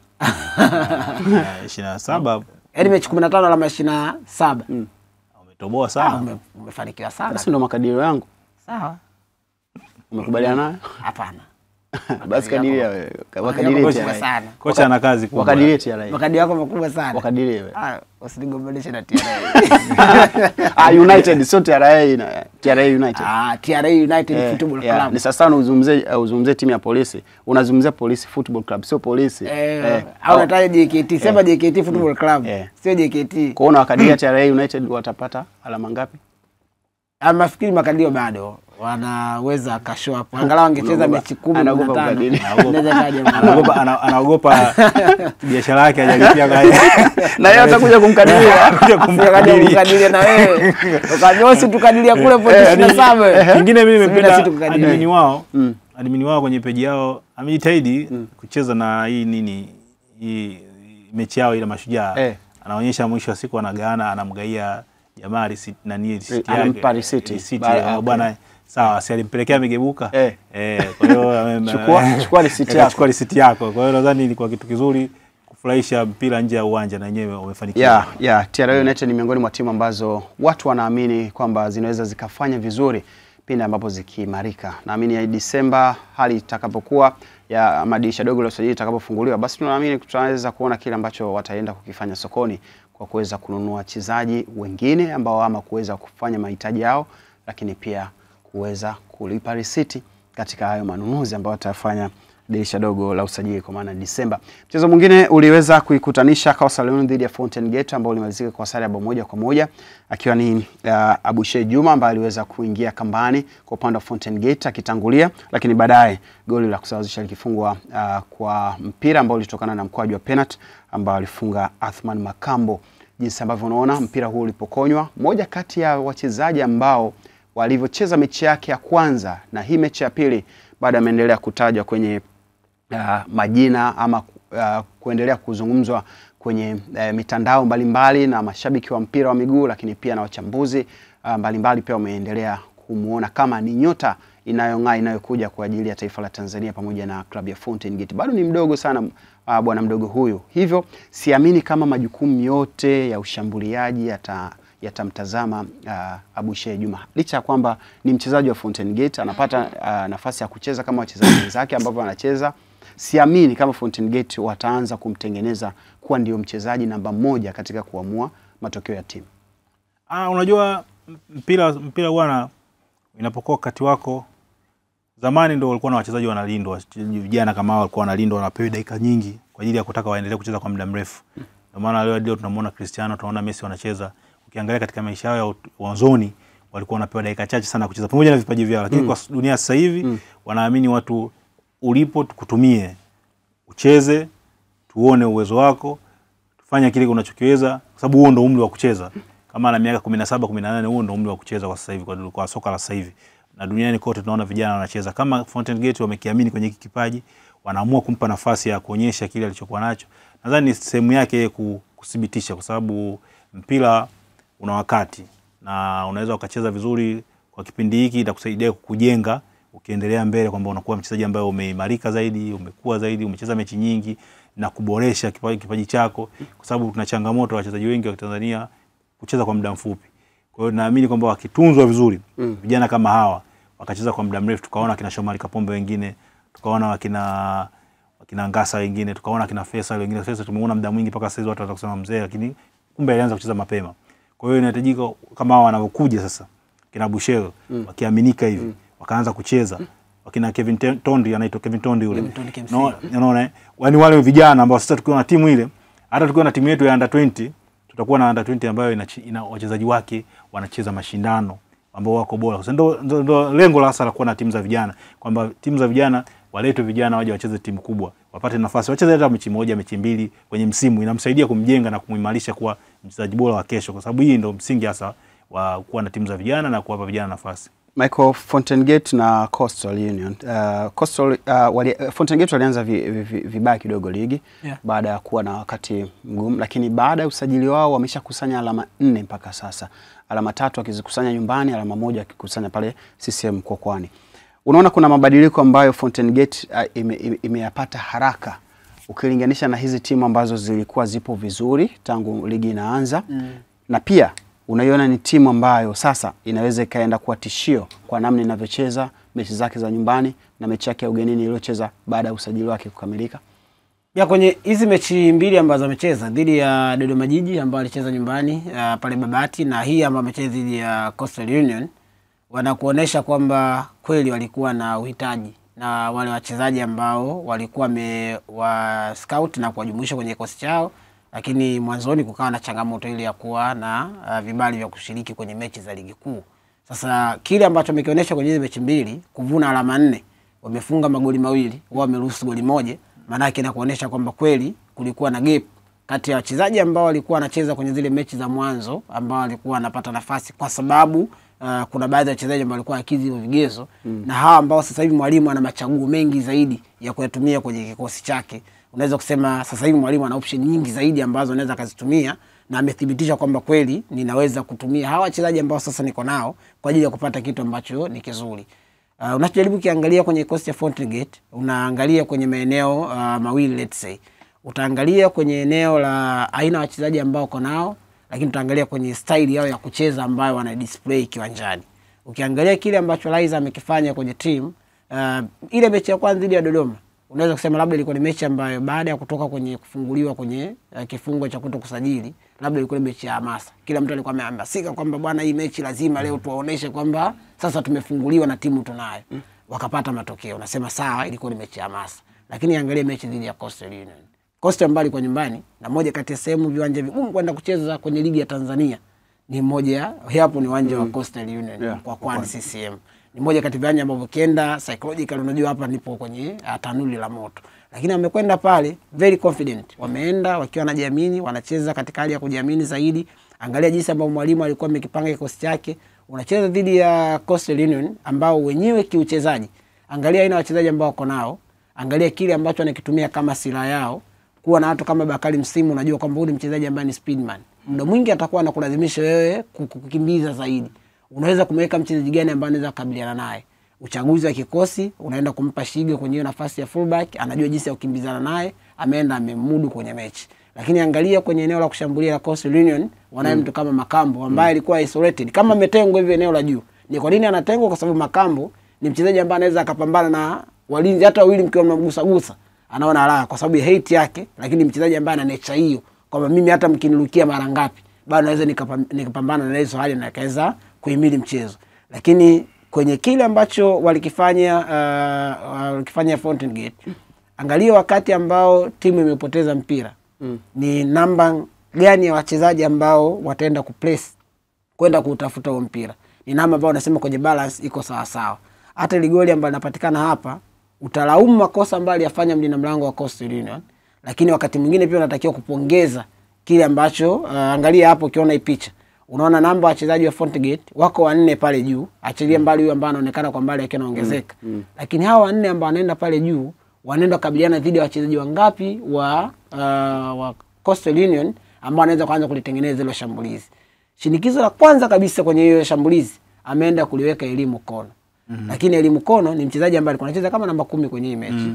27. Yaani mechi 15 alama 27. Umetoboa sana. Umefanikiwa sana. Basi ndo makadirio yangu. Sawa. Umekubaliana nayo? Hapana. Basi kadiria wewe. Wakadirie sana. Kocha ana kazi kubwa. Wakadirie TRA. Makadirio yako makubwa sana. Wakadirie wewe. Usinigombanishe na TRA. United sio TRA na TRA United. TRA United Football Club. Ni sasa uzungumzie timu ya Polisi. Unazungumzia Polisi Football Club, sio Polisi. Au unataja JKT, sema JKT Football Club. Sio JKT. Kwa hiyo wakadiria TRA United watapata alama ngapi? Nafikiri makadirio bado wanaweza kashow hapo. Angalau angecheza mechi 15. Anaogopa biashara yake hajalipia na yeye atakuja kumkadiria. Kumkadiria na wewe. Ukanyosi tukadiria kule point 27. Kingine mimi nimependa admin wao kwenye page yao amejitahidi kucheza na hii mechi yao ile Mashujaa. Anaonyesha mwisho wa siku anagawana, anamgaia jamaa receipt na nini receipt bwana. Sawa, si alimpelekea migebuka. Kwa hiyo chukua receipt yako. Kwa hiyo nadhani ilikuwa kitu kizuri kufurahisha mpira nje ya uwanja na wenyewe wamefanikiwa. TRA United ni miongoni mwa timu ambazo watu wanaamini kwamba zinaweza zikafanya vizuri pindi ambapo zikiimarika. Naamini ya Disemba hali itakapokuwa ya madirisha dogo la usajili itakapofunguliwa, basi tunaamini tutaweza kuona kile ambacho wataenda kukifanya sokoni kwa kuweza kununua wachezaji wengine ambao ama kuweza kufanya mahitaji yao, lakini pia kuweza kulipa risiti katika hayo manunuzi ambayo watafanya dirisha dogo la usajili kwa maana Disemba. Mchezo mwingine uliweza kuikutanisha Coastal Union dhidi ya Fountain Gate ambao ulimalizika kwa sare ya 1-1, akiwa ni Abushe Juma ambaye aliweza kuingia kambani kwa upande wa Fountain Gate akitangulia, lakini baadaye goli la kusawazisha likifungwa kwa mpira ambao ulitokana na mkwaju wa penalty ambao alifunga Athman Makambo. Jinsi ambavyo unaona mpira huu ulipokonywa, moja kati ya wachezaji ambao walivyocheza mechi yake ya kwanza na hii mechi ya pili baada ameendelea kutajwa kwenye majina ama kuendelea kuzungumzwa kwenye mitandao mbalimbali na mashabiki wa mpira wa miguu, lakini pia na wachambuzi mbalimbali pia wameendelea kumuona kama ni nyota inayong'aa inayokuja kwa ajili ya taifa la Tanzania pamoja na klabu ya Fountain Gate. Bado ni mdogo sana bwana mdogo huyu, hivyo siamini kama majukumu yote ya ushambuliaji yatamtazama Abushe Juma. Licha ya kwamba ni mchezaji wa Fountain Gate, anapata nafasi ya kucheza kama wachezaji wenzake ambao wanacheza, siamini kama Fountain Gate wataanza kumtengeneza kuwa ndio mchezaji namba 1 katika kuamua matokeo ya timu. Unajua mpira bwana inapokuwa wakati wako, zamani ndio walikuwa na wachezaji wanalindwa, vijana kama hao walikuwa wanalindwa, wanapewa dakika nyingi kwa ajili ya kutaka waendelee kucheza kwa muda mrefu. Ndio maana leo tunamwona Cristiano, tunaona Messi wanacheza. Ukiangalia katika maisha yao ya mwanzoni walikuwa wanapewa dakika chache sana kucheza pamoja na vipaji vyao, lakini kwa dunia sasa hivi wanaamini watu ulipo tukutumie, ucheze, tuone uwezo wako, tufanye kile unachokiweza, kwa sababu huo ndio umri wa kucheza. Kama ana miaka 17 18 huo ndio umri wa kucheza kwa sasa hivi kwa soka la sasa hivi. Na duniani kote tunaona vijana wanacheza. Kama Fountain Gate wamekiamini kwenye kipaji, wanaamua kumpa nafasi ya kuonyesha kile alichokuwa nacho. Nadhani ni sehemu yake kudhibitisha, kwa sababu mpira una wakati na unaweza ukacheza vizuri kwa kipindi hiki, itakusaidia kukujenga ukiendelea mbele, kwamba unakuwa mchezaji ambaye umeimarika zaidi, umekuwa zaidi, umecheza mechi nyingi na kuboresha kipaji chako, kwa sababu tuna changamoto wachezaji wengi wa Tanzania kucheza kwa muda mfupi. Kwa hiyo naamini kwamba wakitunzwa vizuri vijana kama hawa wakacheza kwa muda mrefu, tukaona kina Shomari Kapombe wengine, tukaona wakina Ngasa wengine, tukaona kina Faisal wengine. Sasa tumeona muda mwingi mpaka sasa watu watakusema mzee, lakini kumbe alianza kucheza mapema. Kwa hiyo inahitajika kama hao wanavyokuja sasa kina Bushero wakiaminika hivi wakaanza kucheza, wakina Kevin Tondi, anaitwa Kevin Tondi yule, unaona yani wale vijana ambao sasa tukiwa na timu ile, hata tukiwa na timu yetu ya under 20 tutakuwa na under 20 ambayo ina wachezaji wake wanacheza mashindano ambao wako bora. Sasa ndo lengo la hasa la kuwa na timu za vijana, kwamba timu za vijana waletwe vijana waje wacheze timu kubwa, wapate nafasi wacheze hata mechi moja mechi mbili kwenye msimu. Inamsaidia kumjenga na kumuimarisha kuwa mchezaji bora wa kesho, kwa sababu hii ndio msingi hasa wa kuwa na timu za vijana na kuwapa vijana nafasi. Michael, Fountain Gate na Coastal Union. Fountain Gate walianza vibaya kidogo ligi baada ya kuwa na wakati mgumu, lakini baada ya usajili wao wameshakusanya alama 4 mpaka sasa. Alama 3 akizikusanya nyumbani, alama 1 akikusanya pale CCM Kokwani. Unaona kuna mabadiliko ambayo Fountain Gate imeyapata haraka ukilinganisha na hizi timu ambazo zilikuwa zipo vizuri tangu ligi inaanza. Na pia unaiona ni timu ambayo sasa inaweza ikaenda kuwa tishio kwa namna inavyocheza mechi zake za nyumbani na mechi yake ya ugenini iliyocheza baada ya usajili wake kukamilika. Ya kwenye hizi mechi mbili ambazo amecheza dhidi ya Dodoma Jiji ambao alicheza nyumbani pale Babati, na hii ambayo amecheza dhidi ya Coastal Union, wanakuonesha kwamba kweli walikuwa na uhitaji na wale wachezaji ambao walikuwa wa scout na kuwajumuisha kwenye kikosi chao, lakini mwanzoni kukawa na changamoto ile ya kuwa na vibali vya kushiriki kwenye mechi za ligi kuu. Sasa kile ambacho wamekionyesha kwenye hizo mechi mbili, kuvuna alama 4, wamefunga magoli 2, wao wameruhusu goli 1, maana yake inakuonesha kwamba kweli kulikuwa na gap kati ya wachezaji ambao walikuwa wanacheza kwenye zile mechi za mwanzo ambao walikuwa wanapata nafasi kwa sababu kuna baadhi ya wachezaji ambao walikuwa akidhi vigezo na hawa ambao sasa hivi mwalimu ana machaguo mengi zaidi ya kuyatumia kwenye kikosi chake. Unaweza kusema sasa hivi mwalimu ana option nyingi zaidi ambazo anaweza kazitumia, na amethibitisha kwamba kweli ninaweza kutumia hawa wachezaji ambao sasa niko nao kwa ajili ya kupata kitu ambacho ni kizuri. Unachojaribu kiangalia kwenye kikosi cha Fountain Gate, unaangalia kwenye maeneo mawili let's say. utaangalia kwenye eneo la aina ya wachezaji ambao uko nao, lakini utaangalia kwenye style yao ya kucheza ambayo wana display kiwanjani. Ukiangalia kile ambacho Laizer amekifanya kwenye team, ile mechi ya kwanza dhidi ya Dodoma, unaweza kusema labda ilikuwa ni mechi ambayo baada ya kutoka kwenye kufunguliwa kwenye kifungo cha kutokusajili, labda ilikuwa ni mechi ya hamasa. Kila mtu alikuwa amehamasika kwamba bwana, hii mechi lazima leo tuwaoneshe kwamba sasa tumefunguliwa na timu tunayo. Wakapata matokeo. Unasema sawa, ilikuwa ni mechi ya hamasa. Lakini angalia mechi dhidi ya Coastal Union. Coastal mbali kwa nyumbani, na moja kati ya sehemu viwanja vigumu kwenda kucheza kwenye ligi ya Tanzania ni moja hapo, ni uwanja wa Coastal Union kwa Kwani CCM. Ni moja kati ya viwanja ambavyo kienda psychological, unajua hapa nipo kwenye tanuli la moto. Lakini amekwenda pale very confident. Wameenda wakiwa wanajiamini, wanacheza katika hali ya kujiamini zaidi. Angalia jinsi ambavyo mwalimu alikuwa amekipanga kikosi chake. Unacheza dhidi ya Coastal Union ambao wenyewe kiuchezaji, angalia aina wachezaji ambao wako nao, angalia kile ambacho anakitumia kama silaha yao. Kuwa na watu kama Bakari Msimu, unajua kwamba huyu mchezaji ambaye ni speedman, muda mwingi atakuwa anakulazimisha wewe kukimbiza zaidi. Unaweza kumweka mchezaji gani ambaye anaweza kukabiliana naye. Uchaguzi wa kikosi, unaenda kumpa Shige kwenye hiyo nafasi ya fullback, anajua jinsi ya kukimbizana naye, ameenda amemudu kwenye mechi. Lakini angalia kwenye eneo la kushambulia la Coastal Union, wanaye mtu kama Makambo ambaye alikuwa isolated, kama ametengwa hivi eneo la juu. Ni kwa nini anatengwa? Kwa sababu Makambo ni mchezaji ambaye anaweza akapambana na walinzi hata wawili mkiwa mnagusa anaona raha kwa sababu ya height yake, lakini mchezaji ambaye ana nature hiyo kwamba mimi hata mkinirukia mara ngapi bado naweza nikapambana na hizo hali na kaweza kuhimili mchezo. Lakini kwenye kile ambacho walikifanya Fountain Gate, angalia wakati ambao timu imepoteza mpira, ni namba gani ya wachezaji ambao wataenda kuplace kwenda kutafuta huo mpira. Ni namba ambao unasema kwenye balance iko sawa sawa. Hata ile goli ambayo inapatikana hapa, utalaumu makosa ambayo aliyafanya mlinda mlango wa Coastal Union, lakini wakati mwingine pia unatakiwa kupongeza kile ambacho angalia hapo, ukiona hii picha unaona namba wachezaji wa Fountain Gate wako 4 pale juu, achilia mbali huyu ambaye anaonekana kwa mbali akiwa anaongezeka. Lakini hawa 4 ambao wanaenda pale juu wanaenda kukabiliana dhidi ya wachezaji wangapi wa Coastal Union ambao anaweza kuanza kulitengeneza ile shambulizi. Shinikizo la kwanza kabisa kwenye hiyo shambulizi ameenda kuliweka Elimu Kono. Lakini Elimu Kono ni mchezaji ambaye alikuwa anacheza kama namba 10 kwenye hii mechi.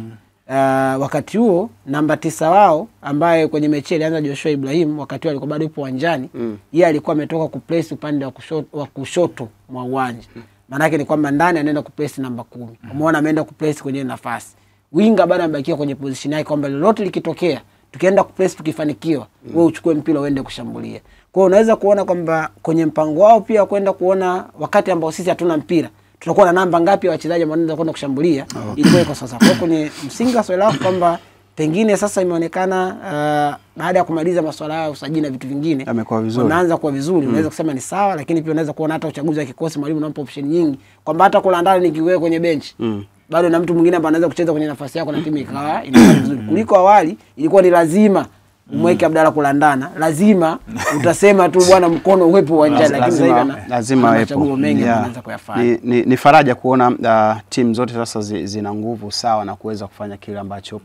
Wakati huo namba 9 wao ambaye kwenye mechi alianza Joshua Ibrahim, wakati huo alikuwa bado yupo uwanjani, yeye alikuwa ametoka kuplace upande wa kushoto mwa uwanja. Maana yake ni kwamba ndani anaenda kuplace namba 10. Umeona ameenda kuplace kwenye nafasi. Winga bado amebakia kwenye position yake kwamba lolote likitokea, tukienda kuplace tukifanikiwa, wewe uchukue mpira uende kushambulia. Kwa hiyo unaweza kuona kwamba kwenye mpango wao pia kwenda kuona wakati ambao sisi hatuna mpira, tutakuwa na namba ngapi ya wachezaji ambao wanaweza kwenda kushambulia ili iko sasa. Kwa kwenye msingi wa swali lako kwamba pengine sasa imeonekana baada ya kumaliza masuala ya usajili na vitu vingine amekuwa vizuri, unaanza kuwa vizuri, unaweza kusema ni sawa. Lakini pia unaweza kuona hata uchaguzi wa kikosi, mwalimu anampa option nyingi kwamba hata kula ndani nikiwewe kwenye bench bado na mtu mwingine ambaye anaweza kucheza kwenye nafasi yako na timu ikawa inakuwa vizuri. Kuliko awali ilikuwa ni lazima umweke Abdalla kulandana, lazima utasema tu bwana Mkono uwepo uwanjani, lakini sasa hivi lazima wepo mengi anaanza kuyafanya. Ni faraja kuona timu zote sasa zina nguvu sawa na kuweza kufanya kile ambacho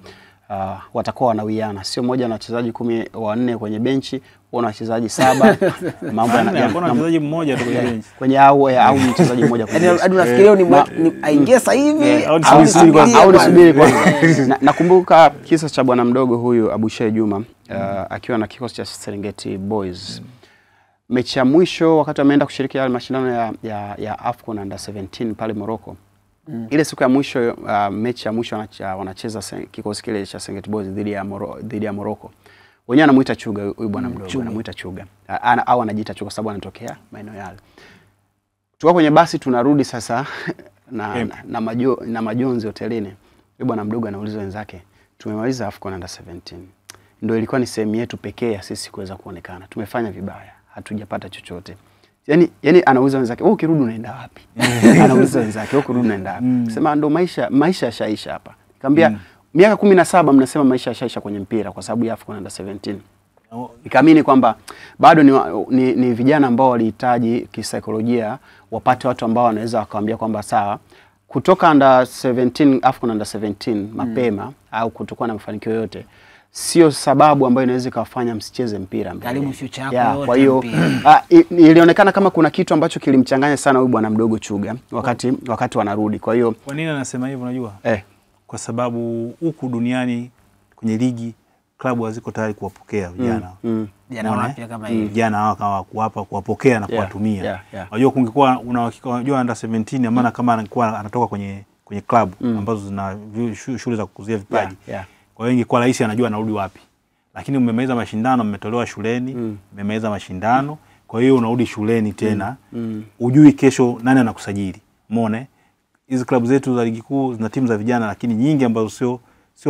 watakuwa wanawiana. Sio moja na wachezaji 14 kwenye benchi, una wachezaji 7, mambo yanakuwa na mchezaji mmoja tu kwenye benchi. Kwenye au mchezaji mmoja kwenye benchi. Hadi unafikiria ni aingie sasa hivi au nisubiri kwanza. Nakumbuka kisa cha bwana mdogo huyu Abushai Juma akiwa na kikosi cha Serengeti Boys. Mechi ya mwisho wakati ameenda kushiriki yale mashindano ya AFCON Under 17 pale Morocco. Ile siku ya mwisho, mechi ya mwisho wanacheza kikosi kile cha Serengeti Boys dhidi ya Morocco. Wenyewe anamuita Chuga huyu bwana mdogo, anamuita Chuga. Au anajiita Chuga sababu anatokea maeneo yale. Tuko kwenye basi tunarudi sasa na majonzi hotelini. Huyu bwana mdogo anauliza wenzake, tumemaliza AFCON Under 17. Ndio ilikuwa ni sehemu yetu pekee ya sisi kuweza kuonekana. Tumefanya vibaya, hatujapata chochote. Yaani anauliza wenzake, wewe ukirudi unaenda wapi? Anauliza wenzake, wewe ukirudi unaenda wapi? Sema ndo maisha yashaisha hapa. Nikamwambia miaka 17 mnasema maisha yashaisha kwenye mpira kwa sababu ya AFCON Under 17. Nikaamini kwamba bado ni vijana ambao walihitaji kisaikolojia wapate watu ambao wanaweza wakawaambia kwamba sawa, kutoka Under 17 AFCON Under 17 mapema au kutokuwa na mafanikio yote sio sababu ambayo inaweza kufanya msicheze mpira mbele. Karibu future yako yote. Kwa hiyo ilionekana kama kuna kitu ambacho kilimchanganya sana huyu bwana mdogo Chuga wakati wanarudi. Kwa hiyo kwa nini anasema hivyo unajua? Kwa sababu huku duniani kwenye ligi klabu haziko tayari kuwapokea vijana. Vijana wapya kama hivi. Vijana hao kama kuwapokea na kuwatumia. Unajua kungekuwa unajua under 17 maana kama anakuwa anatoka kwenye klabu ambazo zina shule za kukuzia vipaji. Kwa hiyo ingekuwa rahisi anajua anarudi wapi. Lakini mmemaliza mashindano, mmetolewa shuleni, mmemaliza mashindano, kwa hiyo unarudi shuleni tena. Ujui kesho nani anakusajili. Umeona? Hizi klabu zetu za ligi kuu zina timu za vijana lakini nyingi ambazo sio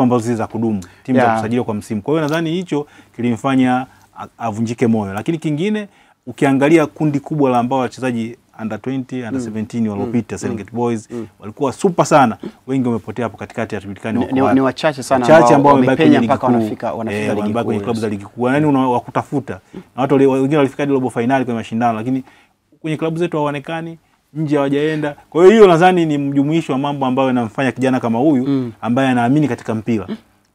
ambazo za kudumu, timu za kusajiliwa kwa msimu. Kwa hiyo nadhani hicho kilimfanya avunjike moyo. Lakini kingine ukiangalia kundi kubwa la ambao wachezaji under 20, under 17 waliopita Serengeti Boys walikuwa super sana. Wengi wamepotea hapo katikati ya tujulikani huko. Ni wachache sana ambao wamepenya mpaka wanafika ligi kuu. Kwenye klabu za ligi kuu. Yaani wakutafuta. Na watu wengine walifika hadi robo finali kwenye mashindano lakini kwenye klabu zetu hawaonekani, nje hawajaenda. Kwa hiyo nadhani ni mjumuisho wa mambo ambayo yanamfanya kijana kama huyu ambaye anaamini katika mpira.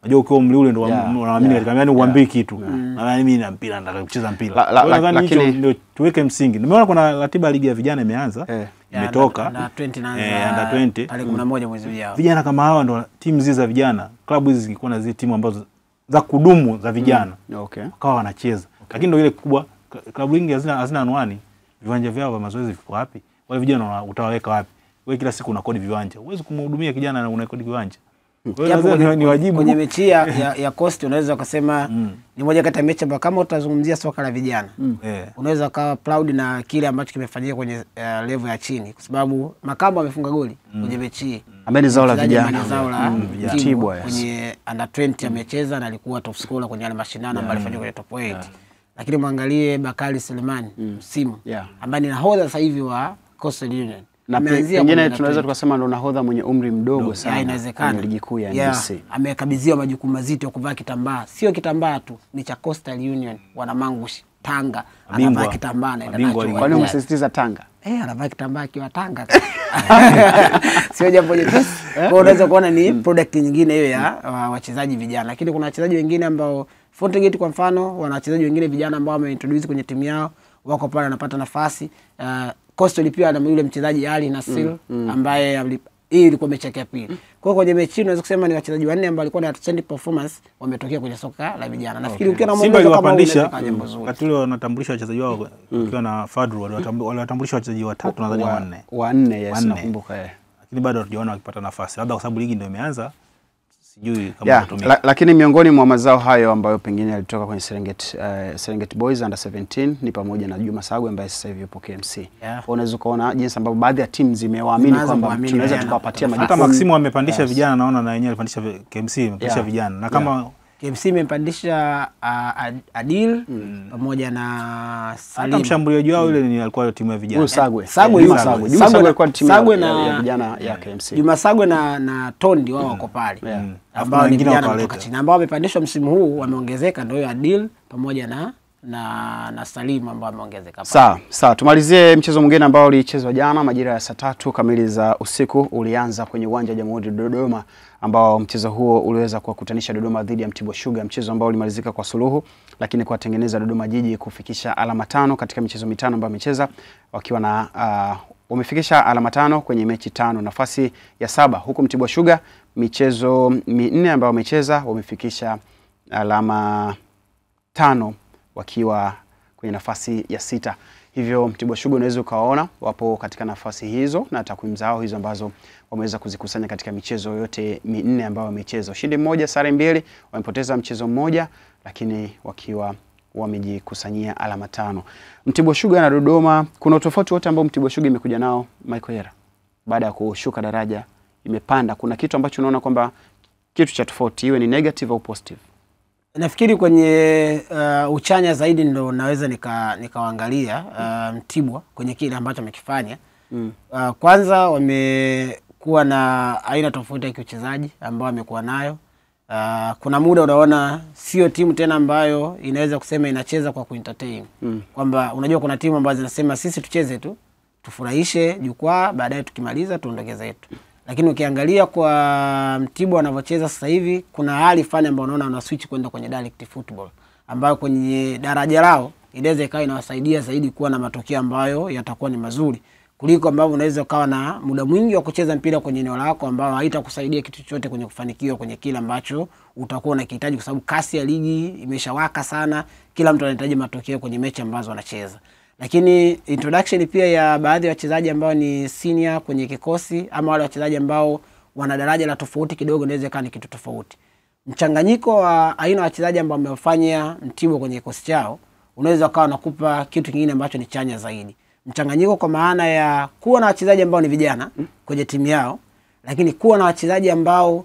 Unajua ukiwa umri ule ndio unaamini katika, yaani uambii kitu. Na mimi na mpira nataka kucheza mpira. Nadhani hicho ndio tuweke msingi. Nimeona kuna ratiba ya ligi ya vijana imeanza. Imetoka na 20 under 20 tarehe 11 mwezi ujao. Vijana kama hawa ndio timu hizi za vijana. Klabu hizi zilikuwa na zile timu ambazo za kudumu za vijana. Wakawa wanacheza. Lakini ndio ile kubwa klabu nyingi hazina anwani. Viwanja vyao vya mazoezi viko wapi? Wale vijana utawaweka wapi? Wewe kila siku unakodi viwanja. Huwezi kumhudumia kijana na unakodi viwanja. Ni wajibu. Kwenye mechi ya Coast unaweza kusema ni moja kati ya mechi ambayo kama utazungumzia soka la vijana unaweza kuwa proud na kile ambacho kimefanyika kwenye level ya chini kwa sababu Makamba amefunga goli kwenye mechi hii. Ambaye ni zao la vijana. Zao la Tibwa kwenye under 20 amecheza na alikuwa top scorer kwenye yale mashindano ambayo alifanya kwenye top 8. Lakini muangalie Bakari Selemani msimu ambaye ni nahodha sasa hivi wa Coastal Union. Na pengine tunaweza tukasema ndo nahodha mwenye umri mdogo sana. Inawezekana. Ligi kuu ya NBC. Amekabidhiwa majukumu mazito ya kuvaa kitambaa. Sio kitambaa tu, ni cha Coastal Union, Wanamangushi, Tanga. Anavaa kitambaa na inacho. Kwa nini umesisitiza Tanga? Anavaa kitambaa akiwa Tanga. Sio jambo jepesi. Kwa unaweza kuona ni product nyingine hiyo ya wachezaji vijana. Lakini kuna wachezaji wengine ambao Fountain kwa mfano, wana wachezaji wengine vijana ambao wameintroduce kwenye timu yao, wako pale wanapata nafasi. Coastal pia na yule mchezaji Ali Nasil ambaye hii ilikuwa mechi ya pili. Kwa hiyo kwenye mechi unaweza kusema ni wachezaji wanne ambao walikuwa na outstanding performance wametokea kwenye soka la vijana. Nafikiri ukiwa na mwendo kama huo wakati ule wanatambulisha wachezaji wao ukiwa na Fadru waliwatambulisha wachezaji watatu nadhani wanne. Yes, nakumbuka lakini bado hatujaona wakipata nafasi. Labda kwa sababu ligi ndio imeanza. Sijui kama kutumika. Lakini miongoni mwa mazao hayo ambayo pengine yalitoka kwenye Serengeti Boys under 17 ni pamoja na Juma Sagwe ambaye sasa hivi yupo KMC. Unaweza kuona jinsi ambavyo baadhi ya timu zimewaamini kwamba tunaweza tukawapatia majukumu. Hata Maximo amepandisha vijana, naona na yenyewe alipandisha KMC, amepandisha vijana. Na kama KMC imepandisha Adil pamoja na Salim. Hata mshambuliaji wao yule ni alikuwa timu ya vijana. Sagwe alikuwa timu ya vijana ya KMC. Juma Sagwe na Tondi wao wako pale. Ambao ni vijana kutoka chini ambao wamepandishwa msimu huu wameongezeka, ndio Adil pamoja na Salim ambao wameongezeka pale. Sawa, tumalizie mchezo mwingine ambao ulichezwa jana majira ya saa 3 kamili za usiku. Ulianza kwenye uwanja wa Jamhuri Dodoma, ambao mchezo huo uliweza kuwakutanisha Dodoma dhidi ya Mtibwa Sugar, mchezo ambao ulimalizika kwa suluhu, lakini kuwatengeneza Dodoma Jiji kufikisha alama 5 katika michezo mitano ambayo wamecheza, wakiwa na wamefikisha alama 5 kwenye mechi 5, nafasi ya 7, huku Mtibwa Sugar michezo 4 ambayo wamecheza wamefikisha alama 5 wakiwa kwenye nafasi ya 6. Hivyo Mtibwa Sugar unaweza ukaona wapo katika nafasi hizo na takwimu zao hizo ambazo wameweza kuzikusanya katika michezo yote 4 ambayo wamecheza. Ushindi 1, sare 2, wamepoteza mchezo 1, lakini wakiwa wamejikusanyia alama 5. Mtibwa Sugar na Dodoma, kuna utofauti wote ambao Mtibwa Sugar imekuja nao Michael Hera? Baada ya kushuka daraja imepanda, kuna kitu ambacho unaona kwamba kitu cha tofauti, iwe ni negative au positive? Nafikiri kwenye uchanya zaidi ndo naweza nikawaangalia Mtibwa kwenye kile ambacho amekifanya. Kwanza wamekuwa na aina tofauti ya kiuchezaji ambao wamekuwa nayo. Kuna muda unaona sio timu tena ambayo inaweza kusema inacheza kwa kuentertain. Kwamba unajua kuna timu ambazo zinasema sisi tucheze tu, tufurahishe jukwaa, baadaye tukimaliza tuondoke zetu. Lakini ukiangalia kwa Mtibwa wanavyocheza sasa hivi, kuna hali fulani ambayo unaona wana switch kwenda kwenye direct football, ambayo kwenye daraja lao inaweza ikawa inawasaidia zaidi kuwa na matokeo ambayo yatakuwa ni mazuri kuliko ambavyo unaweza ukawa na muda mwingi wa kucheza mpira kwenye eneo lako ambao haitakusaidia kitu chochote kwenye kufanikiwa kwenye kile ambacho utakuwa unakihitaji, kwa sababu kasi ya ligi imeshawaka sana, kila mtu anahitaji matokeo kwenye mechi ambazo anacheza. Lakini introduction pia ya baadhi ya wachezaji ambao ni senior kwenye kikosi ama wale wachezaji ambao wana daraja la tofauti kidogo, inaweza kuwa ni kitu tofauti. Mchanganyiko wa aina ya wachezaji ambao wamefanya Mtibwa kwenye kikosi chao unaweza ukawa nakupa kitu kingine ambacho ni chanya zaidi. Mchanganyiko kwa maana ya kuwa na wachezaji ambao ni vijana kwenye timu yao, lakini kuwa na wachezaji ambao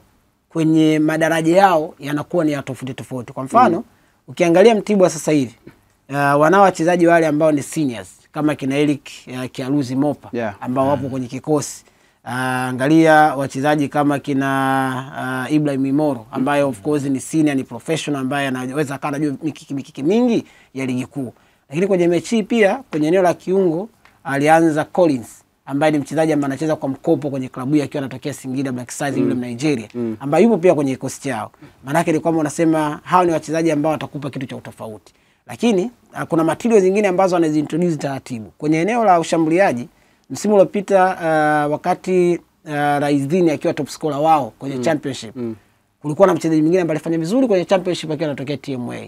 kwenye madaraja yao yanakuwa ni ya tofauti tofauti. Kwa mfano, ukiangalia Mtibwa sasa hivi, wanao wachezaji wale ambao ni seniors kama kina Eric Kialuzi Mopa ambao wapo kwenye kikosi. Angalia wachezaji kama kina Ibrahim Mimoro ambaye of course ni senior, ni professional ambaye anaweza kana anajua mikiki mingi ya ligi kuu. Lakini kwenye mechi pia kwenye eneo la kiungo alianza Collins ambaye ni mchezaji ambaye anacheza kwa mkopo kwenye klabu yake akiwa anatokea Singida Black Stars yule Nigeria, ambaye yupo pia kwenye kikosi chao. Maana yake ni kwamba unasema hao ni wachezaji ambao watakupa kitu cha utofauti. Lakini kuna materials zingine ambazo anaziintroduce taratibu. Kwenye eneo la ushambuliaji msimu uliopita wakati Raizdini akiwa top scorer wao kwenye championship, kulikuwa na mchezaji mwingine ambaye alifanya vizuri kwenye championship akiwa anatokea TMA.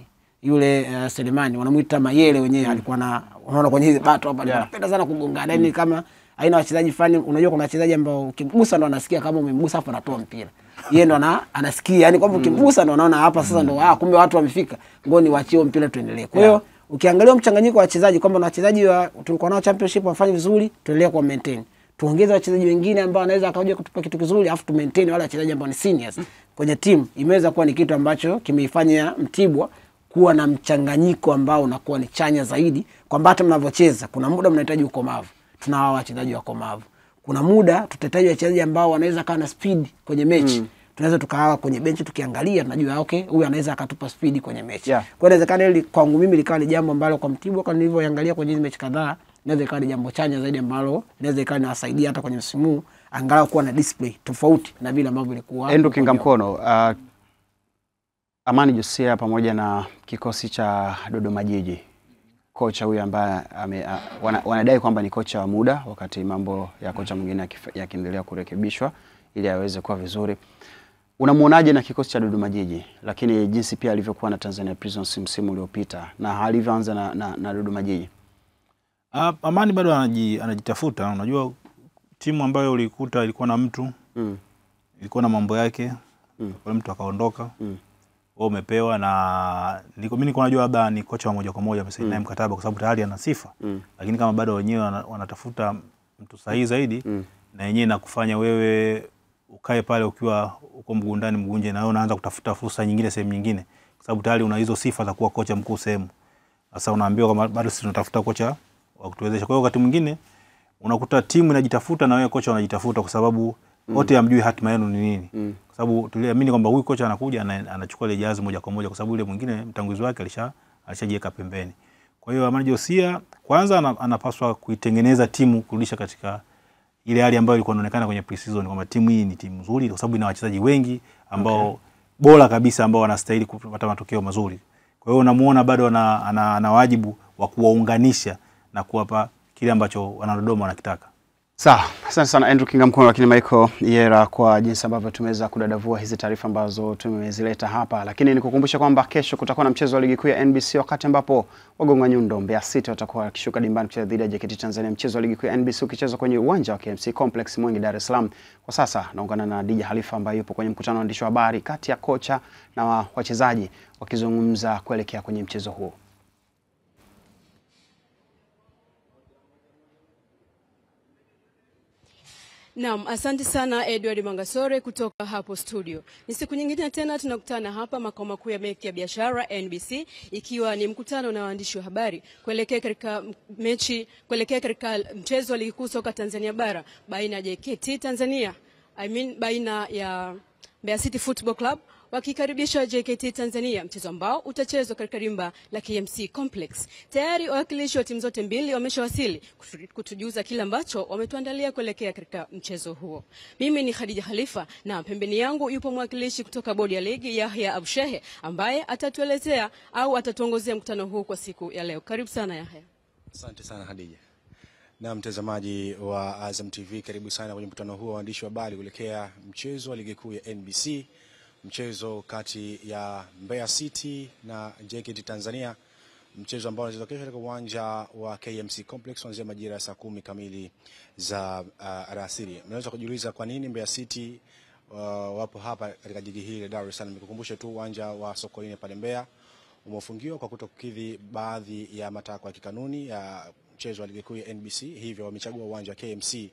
Yule Selemani wanamuita Mayele wenyewe, alikuwa na unaona kwenye hizo bato hapa anapenda sana kugongana. Yaani kama aina wachezaji fani, unajua kuna wachezaji ambao ukimgusa ndo anasikia kama umemgusa hapo anatoa mpira. Yeye ndo anasikia, yani kwamba ukimgusa ndo anaona hapa sasa ndo kumbe watu wamefika. Ngoni waachie mpira tuendelee. Kwa hiyo ukiangalia mchanganyiko wa wachezaji kwamba na wachezaji tulikuwa nao championship wafanye vizuri, tuendelee kwa maintain. Tuongeze wachezaji wengine ambao wanaweza akaja kutupa kitu kizuri, afu tu maintain wale wachezaji ambao ni seniors kwenye timu. Imeweza kuwa ni kitu ambacho kimeifanya Mtibwa kuwa na mchanganyiko ambao unakuwa ni chanya zaidi, kwamba hata mnavocheza kuna muda mnahitaji ukomavu, tunao wachezaji wakomavu. Kuna muda tutahitaji wachezaji ambao wanaweza kana speed kwenye mechi. Tunaweza tukawa kwenye benchi tukiangalia tunajua okay, huyu anaweza akatupa speed kwenye mechi. Kwa inawezekana ile kwangu mimi likawa ni jambo ambalo kwa Mtibwa kama nilivyoangalia kwenye mechi kadhaa, inaweza ikawa ni jambo chanya zaidi ambalo inaweza ikawa inawasaidia hata kwenye msimu angalau kuwa na display tofauti na vile ambavyo ilikuwa. Endo kinga mkono Amani Josia pamoja na kikosi cha Dodoma Jiji. Kocha huyu ambaye wanadai kwamba ni kocha wa muda, wakati mambo ya kocha mwingine yakiendelea kurekebishwa ili aweze kuwa vizuri. Unamuonaje na kikosi cha Dodoma Jiji, lakini jinsi pia alivyokuwa na Tanzania Prisons msimu uliopita na alivyoanza na Dodoma Jiji? Amani bado anajitafuta. Unajua timu ambayo ulikuta ilikuwa na mtu, ilikuwa na mambo yake, wale mtu akaondoka. Wao umepewa na mimi nilikuwa najua labda ni kocha wa moja kwa moja amesaini naye mkataba kwa sababu tayari ana sifa. Lakini kama bado wenyewe wanatafuta mtu sahihi zaidi, na yenyewe nakufanya wewe ukae pale ukiwa uko mgundani mgunje, na wewe unaanza kutafuta fursa nyingine sehemu nyingine kwa sababu tayari una hizo sifa za kuwa kocha mkuu sehemu. Sasa unaambiwa kama bado sisi tunatafuta kocha wa kutuwezesha. Kwa hiyo wakati mwingine unakuta timu inajitafuta na wewe kocha unajitafuta kwa sababu wote hamjui hatima yenu ni nini. Kwa sababu tuliamini kwamba huyu kocha anakuja anachukua ile jazi moja kwa moja kwa sababu yule mwingine mtangulizi wake alishajiweka pembeni. Kwa hiyo Amani Josia kwanza anapaswa kuitengeneza timu kurudisha katika ile hali ambayo ilikuwa inaonekana kwenye pre-season kwamba timu hii ni timu nzuri kwa sababu ina wachezaji wengi ambao bora kabisa ambao wanastahili kupata matokeo mazuri. Kwa hiyo unamuona bado ana wajibu wa kuwaunganisha na kuwapa kile ambacho wanadodoma wanakitaka. Sawa, asante sana Andrew Kinga Mkono, lakini Michael Yera kwa jinsi ambavyo tumeweza kudadavua hizi taarifa ambazo tumezileta hapa. Lakini nikukumbusha kwamba kesho kutakuwa na mchezo wa ligi kuu ya NBC wakati ambapo Wagonga Nyundo Mbeya City watakuwa wakishuka dimbani kucheza dhidi ya JKT Tanzania. Mchezo wa ligi kuu ya NBC ukichezwa kwenye uwanja wa KMC Complex Mwingi, Dar es Salaam. Kwa sasa naungana na Dija Halifa ambaye yupo kwenye mkutano wa waandishi wa habari kati ya kocha na wachezaji wakizungumza kuelekea kwenye mchezo huo. Naam, asante sana Edward Mangasore kutoka hapo studio. Ni siku nyingine tena tunakutana hapa makao makuu ya Benki ya Biashara NBC, ikiwa ni mkutano na waandishi wa habari kuelekea katika mchezo wa ligi kuu soka Tanzania bara baina ya JKT Tanzania, baina ya Mbeya City Football Club wakikaribisha JKT Tanzania, mchezo ambao utachezwa katika dimba la KMC Complex. Tayari wawakilishi wa timu zote mbili wameshawasili kutujuza kile ambacho wametuandalia kuelekea katika mchezo huo. Mimi ni Khadija Khalifa na pembeni yangu yupo mwakilishi kutoka bodi ya ligi Yahya Abushehe ambaye atatuelezea au atatuongozea mkutano huu kwa siku ya leo. Karibu sana Yahya. Asante sana Khadija. Na mtazamaji wa Azam TV, karibu sana kwenye mkutano huu wa waandishi wa habari kuelekea mchezo wa ligi kuu ya NBC, mchezo kati ya Mbeya City na JKT Tanzania, mchezo ambao unachezwa kesho katika uwanja wa KMC Complex kuanzia majira ya saa 10 kamili za alasiri. Mnaweza kujiuliza kwa nini Mbeya City wapo hapa katika jiji hili la Dar es Salaam. Nikukumbushe tu uwanja wa Sokoine pale Mbeya umefungiwa kwa kutokidhi baadhi ya matakwa ya kikanuni ya mchezo wa ligi kuu ya NBC, hivyo wamechagua uwanja wa KMC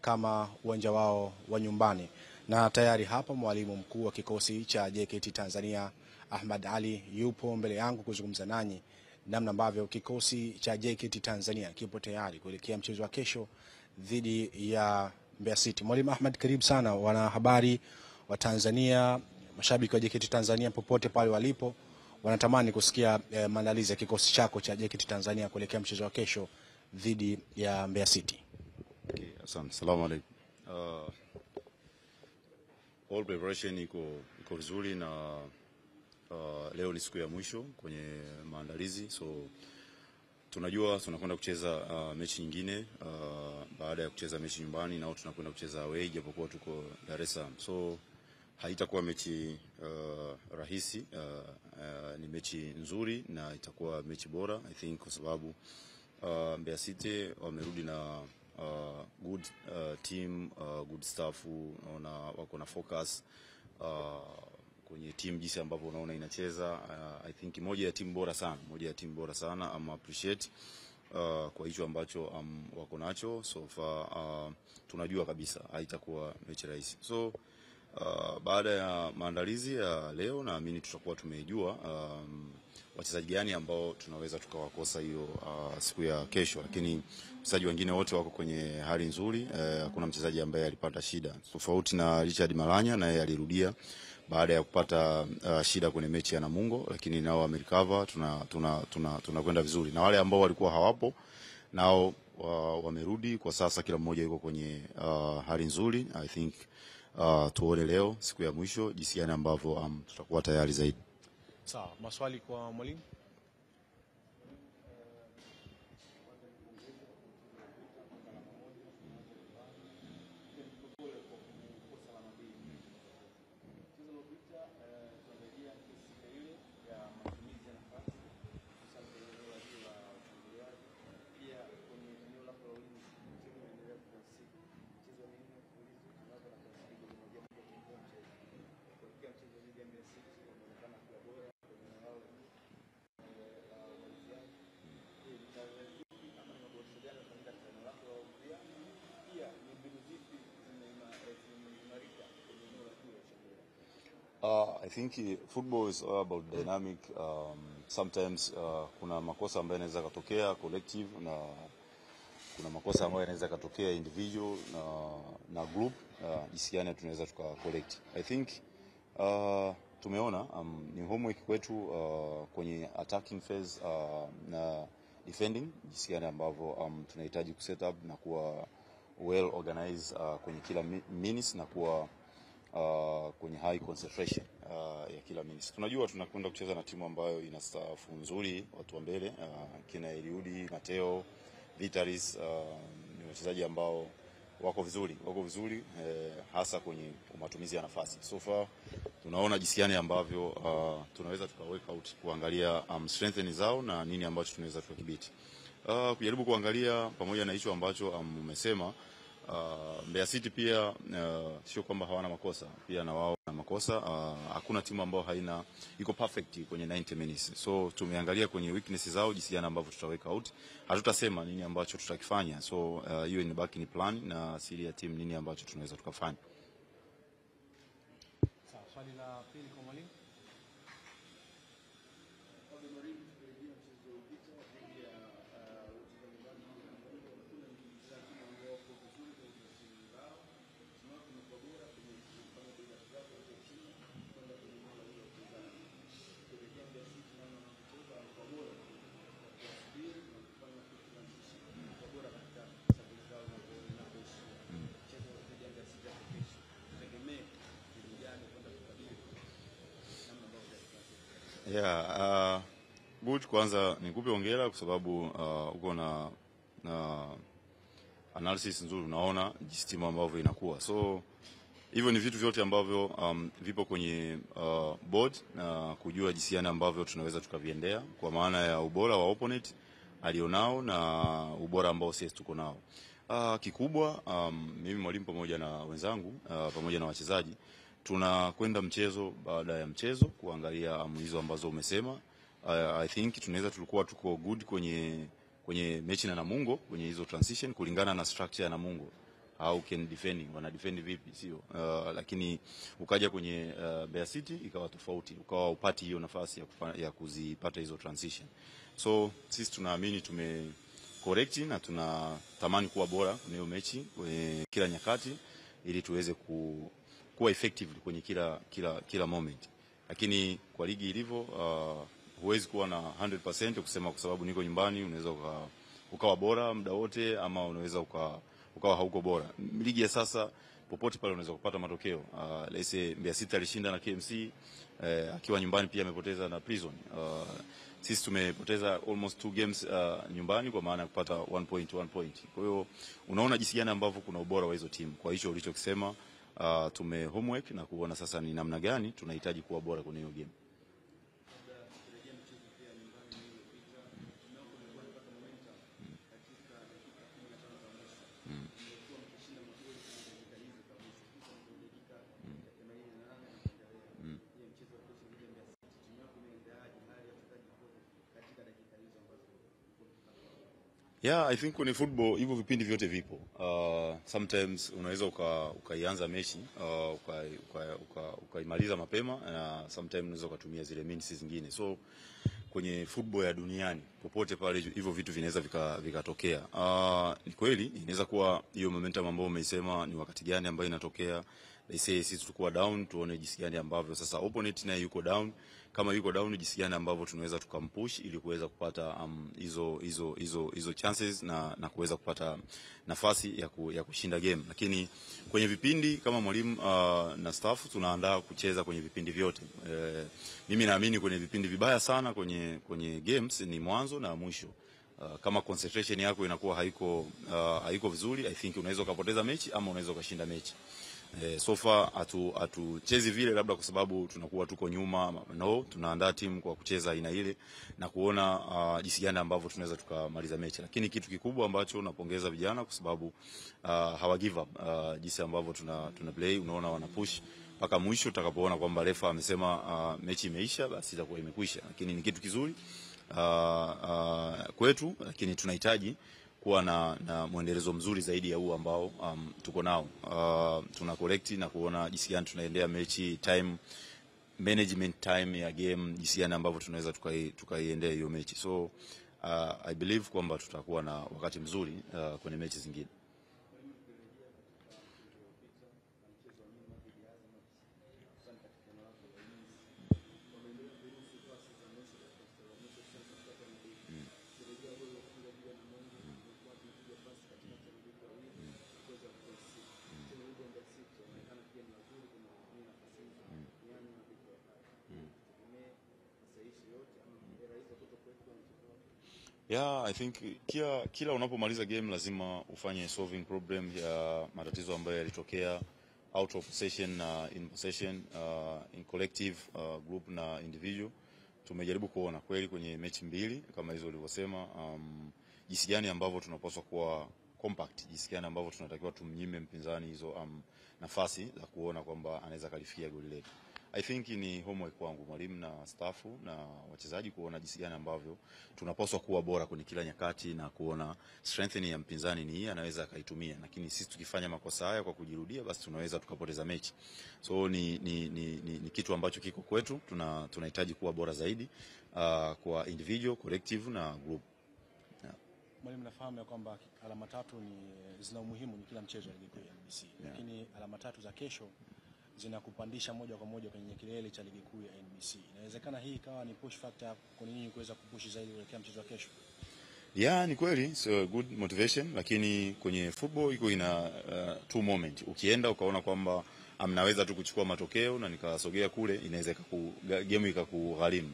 kama uwanja wao wa nyumbani. Na tayari hapa mwalimu mkuu wa kikosi cha JKT Tanzania Ahmad Ali yupo mbele yangu kuzungumza nanyi namna ambavyo kikosi cha JKT Tanzania kipo tayari kuelekea mchezo wa kesho dhidi ya Mbeya City. Mwalimu Ahmad, karibu sana. Wanahabari wa Tanzania, mashabiki wa JKT Tanzania popote pale walipo, wanatamani kusikia maandalizi ya kikosi chako cha JKT Tanzania kuelekea mchezo wa kesho dhidi ya Mbeya City. Okay, asante. Salamu alaykum. All preparation iko vizuri na leo ni siku ya mwisho kwenye maandalizi, so tunajua tunakwenda kucheza mechi nyingine baada ya kucheza mechi nyumbani, na tunakwenda kucheza away japokuwa tuko Dar es Salaam. So haitakuwa mechi rahisi, ni mechi nzuri na itakuwa mechi bora I think, kwa sababu Mbeya City wamerudi na good team, good staff, na wako na focus kwenye team jinsi ambavyo unaona inacheza. I think moja ya timu bora sana, I'm appreciate kwa hicho ambacho wako nacho so far. Tunajua kabisa haitakuwa mechi rahisi, so baada ya maandalizi ya leo naamini tutakuwa tumejua wachezaji gani ambao tunaweza tukawakosa hiyo siku ya kesho, lakini wachezaji wengine wote wako kwenye hali nzuri. Hakuna mchezaji ambaye alipata shida, tofauti na Richard Malanya, naye alirudia baada ya kupata shida kwenye mechi ya Namungo, lakini nao wamerecover. Tunakwenda vizuri, na wale ambao walikuwa hawapo nao wamerudi kwa sasa, kila mmoja yuko kwenye hali nzuri. I think tuone leo siku ya mwisho jinsi gani ambavyo tutakuwa tayari zaidi. Sawa, maswali kwa mwalimu? I think football is all about dynamic. Sometimes kuna makosa ambayo yanaweza kutokea collective, na kuna makosa ambayo yanaweza kutokea individual na group. Jinsi gani tunaweza tukacollect. I think tumeona ni homework kwetu kwenye attacking phase na defending, jinsi gani ambavyo tunahitaji kuset up na kuwa well organized kwenye kila minutes na kuwa kwenye high concentration ya kila minutes. Tunajua tunakwenda kucheza na timu ambayo ina staff nzuri, watu wa mbele, kina Eliudi, Mateo, Vitalis, ni wachezaji ambao wako vizuri hasa kwenye matumizi ya nafasi. So far tunaona jinsi gani ambavyo tunaweza work out kuangalia strengths zao na nini ambacho tunaweza tukadhibiti. Kujaribu kuangalia pamoja na hicho ambacho umesema, Mbeya City pia sio kwamba hawana makosa, pia na wao wana makosa. Hakuna timu ambayo iko perfect kwenye 90 minutes. So tumeangalia kwenye weaknesses zao jinsi gani ambavyo tutaweka out. Hatutasema nini ambacho tutakifanya. So hiyo ni baki ni plan na siri ya team nini ambacho tunaweza tukafanya. Sawa, swali la pili kwa mwalimu. Good, kwanza nikupe hongera kwa sababu uko na analysis nzuri, unaona jinsi timu ambavyo inakuwa. So hivyo ni vitu vyote ambavyo vipo kwenye board na kujua jinsi gani ambavyo tunaweza tukaviendea kwa maana ya ubora wa opponent alionao na ubora ambao sisi tuko nao. Kikubwa mimi mwalimu pamoja na wenzangu pamoja na wachezaji tunakwenda mchezo baada ya mchezo kuangalia hizo ambazo umesema. I think tunaweza tulikuwa tuko good kwenye mechi na Namungo kwenye hizo transition kulingana na structure ya Namungo. How can defending wana defend vipi sio, lakini ukaja kwenye Mbeya City ikawa tofauti, ukawa upati hiyo nafasi ya kuzipata hizo transition. So sisi tunaamini correct na tunatamani kuwa bora kwenye hiyo mechi kwenye kila nyakati ili tuweze kuwa effective kwenye kila moment. Lakini kwa ligi ilivyo huwezi kuwa na 100% kusema kwa sababu niko nyumbani unaweza ukawa bora muda wote ama unaweza ukawa hauko bora. Ligi ya sasa popote pale unaweza kupata matokeo. Let's say Mbeya City alishinda na KMC, akiwa nyumbani pia amepoteza na Prison. Sisi tumepoteza almost 2 games nyumbani kwa maana ya kupata 1 point. Kwa hiyo unaona jinsi gani ambavyo kuna ubora wa hizo timu. Kwa hicho ulichokisema tume homework na kuona sasa ni namna gani tunahitaji kuwa bora kwenye hiyo game. Yeah, I think kwenye football hivyo vipindi vyote vipo. Sometimes unaweza ukaianza mechi ukaimaliza mapema na sometimes unaweza ukatumia zile minutes zingine. So kwenye football ya duniani popote pale hivyo vitu vinaweza vikatokea. Ni kweli inaweza kuwa hiyo momentum ambayo umeisema ni wakati gani ambayo inatokea. Let's say sisi tulikuwa down, tuone jinsi gani ambavyo sasa opponent naye yuko down. Kama yuko down jinsi gani ambavyo tunaweza tukampush ili kuweza kupata hizo chances na kuweza kupata nafasi ya kushinda game. Lakini kwenye vipindi kama mwalimu na staff tunaandaa kucheza kwenye vipindi vyote. Mimi naamini kwenye vipindi vibaya sana kwenye games ni mwanzo na mwisho. Kama concentration yako inakuwa haiko vizuri, I think unaweza kupoteza mechi ama unaweza kushinda mechi. So far hatuchezi vile labda kwa sababu tunakuwa tuko nyuma. No, tunaandaa timu kwa kucheza aina ile na kuona jinsi gani ambavyo tunaweza tukamaliza mechi. Lakini kitu kikubwa ambacho napongeza vijana kwa sababu hawa give up jinsi ambavyo tuna play, unaona wana push mpaka mwisho utakapoona kwamba refa amesema mechi imeisha basi itakuwa imekwisha. Lakini ni kitu kizuri kwetu, lakini tunahitaji kuwa na muendelezo mzuri zaidi ya huu ambao tuko nao. Tuna collect na kuona jinsi gani tunaendea mechi, time management, time ya game, jinsi gani ambavyo tunaweza tukaiendea hiyo mechi. So I believe kwamba tutakuwa na wakati mzuri kwenye mechi zingine. Yeah, I think kila unapomaliza game lazima ufanye solving problem ya matatizo ambayo yalitokea out of possession na in possession, in collective, group na individual. Tumejaribu kuona kweli kwenye mechi mbili kama hizo ulivyosema jinsi gani ambavyo tunapaswa kuwa compact, jinsi gani ambavyo tunatakiwa tumnyime mpinzani hizo nafasi za kuona kwamba anaweza kalifikia goli letu. I think ni homework kwangu mwalimu na staffu na wachezaji kuona jinsi gani ambavyo tunapaswa kuwa bora kwenye kila nyakati na kuona strengthening ya mpinzani ni anaweza akaitumia, lakini sisi tukifanya makosa haya kwa kujirudia basi tunaweza tukapoteza mechi. So ni kitu ambacho kiko kwetu, tunahitaji kuwa bora zaidi kwa individual, collective na group. Mwalimu, nafahamu ya kwamba alama 3 zina umuhimu ni kila mchezo wa ligi kuu ya NBC. Lakini alama 3 za kesho zinakupandisha moja kwa moja kwenye kilele cha ligi kuu ya NBC. Inawezekana hii ikawa ni push factor kwa nini kuweza kupush zaidi kuelekea mchezo wa kesho? Yeah, ni kweli, so good motivation, lakini kwenye football iko ina two moment. Ukienda ukaona kwamba mnaweza tu kuchukua matokeo na nikasogea kule, inaweza game ikakugharimu.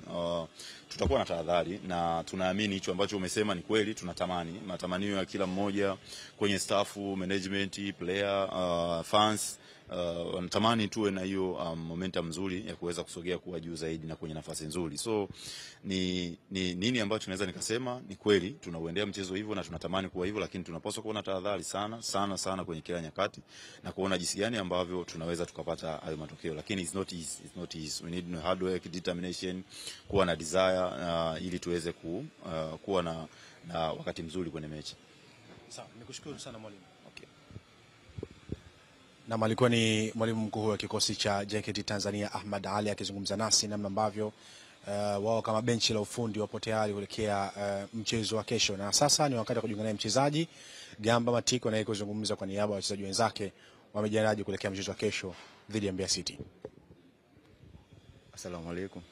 Tutakuwa na tahadhari na tunaamini hicho ambacho umesema ni kweli. Tunatamani, matamanio ya kila mmoja kwenye staff, management, player, fans, wanatamani tuwe na hiyo momentum nzuri ya kuweza kusogea kuwa juu zaidi na kwenye nafasi nzuri. So ni nini ambacho naweza nikasema ni kweli tunauendea mchezo hivyo na tunatamani kuwa hivyo, lakini tunapaswa kuwa na tahadhari sana kwenye kila nyakati na kuona jinsi gani ambavyo tunaweza tukapata hayo matokeo. Lakini it's not easy. We need hard work, determination, kuwa na desire ili tuweze kuwa na wakati mzuri kwenye mechi. Sawa, nikushukuru sana mwalimu. Okay. Na alikuwa ni mwalimu mkuu wa kikosi cha JKT Tanzania Ahmad Ali akizungumza nasi namna ambavyo wao kama benchi la ufundi wapo tayari kuelekea mchezo wa kesho. Na sasa ni wakati wa kujiunga naye mchezaji Gamba Matiko na yeye kuzungumza kwa niaba ya wachezaji wenzake wamejiandaje kuelekea mchezo wa kesho dhidi ya Mbeya City. Asalamu alaykum.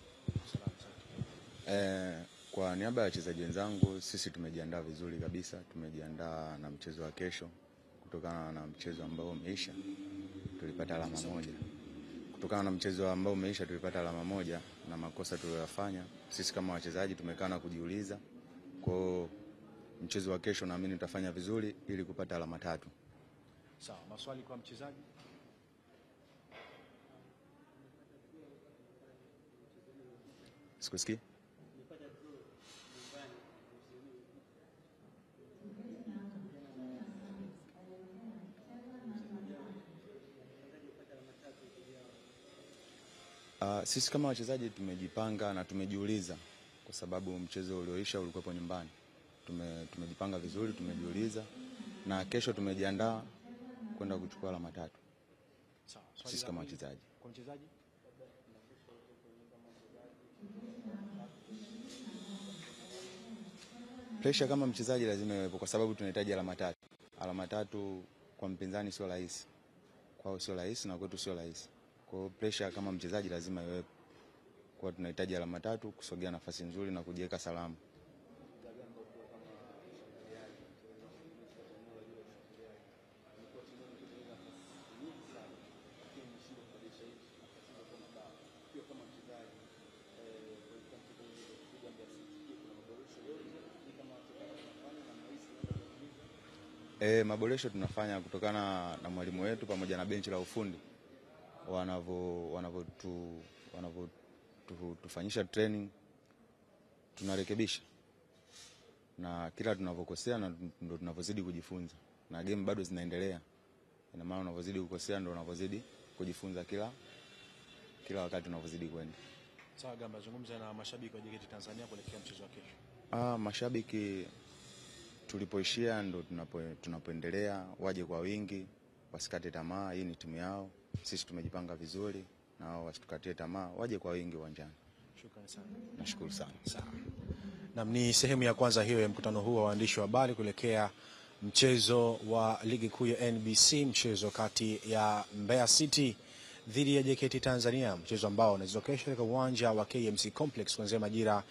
Kwa niaba ya wachezaji wenzangu, sisi tumejiandaa vizuri kabisa. Tumejiandaa na mchezo wa kesho kutokana na mchezo ambao umeisha tulipata alama moja. Kutokana na mchezo ambao umeisha tulipata alama moja na makosa tuliyofanya, sisi kama wachezaji tumekaa na kujiuliza. Kwa mchezo wa kesho naamini tutafanya vizuri ili kupata alama 3. Sawa, maswali kwa mchezaji? Sikusikii. Sisi kama wachezaji tumejipanga na tumejiuliza kwa sababu mchezo ulioisha ulikuwa nyumbani. Tumejipanga vizuri, tumejiuliza na kesho tumejiandaa kwenda kuchukua alama 3. Sawa, sisi kama wachezaji. Kwa mchezaji? Pressure kama mchezaji lazima iwepo kwa sababu tunahitaji alama 3. Alama 3 kwa mpinzani sio rahisi. Kwao sio rahisi na kwetu sio rahisi. Kwa pressure kama mchezaji lazima iwepo. Kwa tunahitaji alama 3 kusogea nafasi nzuri na kujiweka salama. Maboresho tunafanya kutokana na mwalimu wetu pamoja na benchi la ufundi tufanyisha training, tunarekebisha na kila tunavokosea na ndo tunavozidi kujifunza na game bado zinaendelea. Ina maana unavozidi kukosea ndo unavozidi kujifunza kila wakati unavozidi kwenda. Sawa Gamba, zungumza na mashabiki wa JKT Tanzania kuelekea mchezo wa kesho. Mashabiki tulipoishia ndo tunapoendelea, waje kwa wingi, wasikate tamaa. Hii ni timu yao, sisi tumejipanga vizuri na wao wasitukatie tamaa, waje kwa wingi uwanjani. Shukrani sana. Nashukuru sana. Sawa. Na ni sehemu ya kwanza hiyo ya mkutano huu wa waandishi wa habari kuelekea mchezo wa ligi kuu ya NBC, mchezo kati ya Mbeya City dhidi ya JKT Tanzania, mchezo ambao unachezwa kesho katika uwanja wa KMC Complex kuanzia majira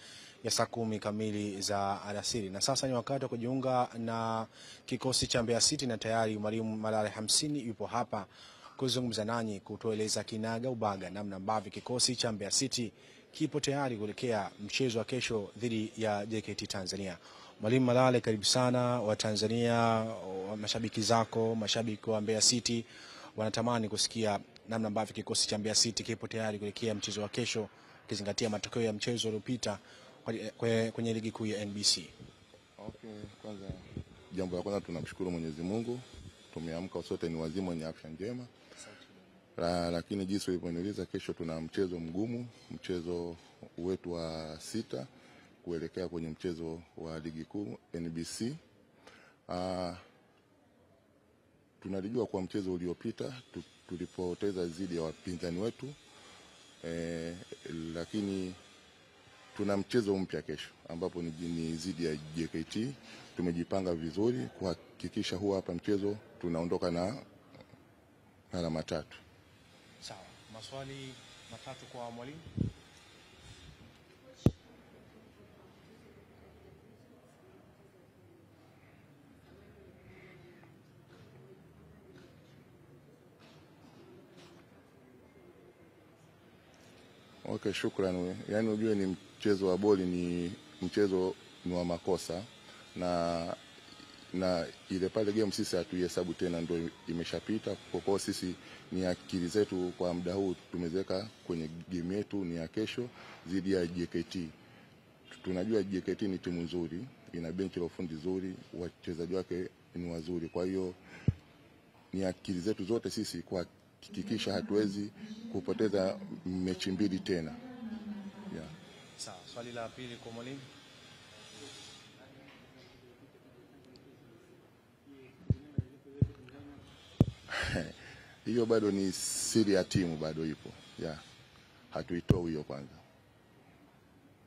ya saa 10 kamili za alasiri. Na sasa ni wakati wa kujiunga na kikosi cha Mbeya City na tayari mwalimu Malale Hamsini yupo hapa kuzungumza nanyi kutueleza kinaga ubaga namna ambavyo kikosi cha Mbeya City kipo tayari kuelekea mchezo wa kesho dhidi ya JKT Tanzania. Mwalimu Malale, karibu sana. Wa Tanzania, mashabiki zako, mashabiki wa Mbeya City wanatamani kusikia namna ambavyo kikosi cha Mbeya City kipo tayari kuelekea mchezo wa kesho kizingatia matokeo ya mchezo uliopita kwenye ligi kuu ya NBC. Okay, kwanza jambo la kwanza tunamshukuru Mwenyezi Mungu. Tumeamka sote ni wazima wenye afya njema. Lakini jinsi ulivyoniuliza, kesho tuna mchezo mgumu, mchezo wetu wa 6 kuelekea kwenye mchezo wa ligi kuu NBC. Tunalijua kwa mchezo uliopita tulipoteza dhidi ya wapinzani wetu, lakini tuna mchezo mpya kesho ambapo ni dhidi ya JKT. Tumejipanga vizuri kuhakikisha huwa hapa mchezo tunaondoka na alama 3. Sawa. Maswali 3 kwa mwalimu. Okay, shukrani. Yaani unajua ni mchezo wa boli, ni mchezo ni wa makosa, na ile pale game sisi hatuihesabu tena, ndio imeshapita. Kwa sisi ni akili zetu kwa muda huu tumeziweka kwenye game yetu ni ya kesho dhidi ya JKT. Tunajua JKT ni timu nzuri, ina benchi la ufundi nzuri, wachezaji wake ni wazuri. Kwa hiyo ni akili zetu zote sisi kwa kuhakikisha hatuwezi kupoteza mechi mbili tena. Yeah. Sawa, swali la pili kwa mwalimu. Hiyo bado ni siri ya timu, bado ipo. Yeah. Hatuitoi hiyo kwanza.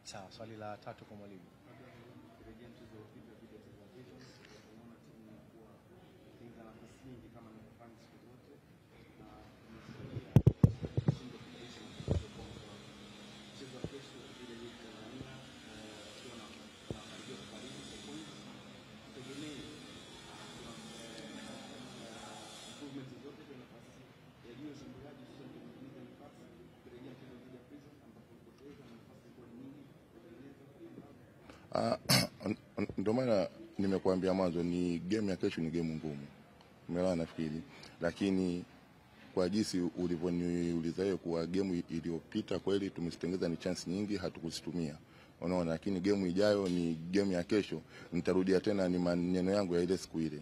Sawa, swali la tatu kwa mwalimu. Ndio maana nimekuambia mwanzo ni game ya kesho, ni game ngumu. Umeelewa nafikiri. Lakini kwa jinsi ulivyoniuliza hiyo, kwa game iliyopita kweli tumesitengeza ni chance nyingi hatukuzitumia. Unaona, lakini game ijayo ni game ya kesho. Nitarudia tena ni maneno yangu ya ile siku ile.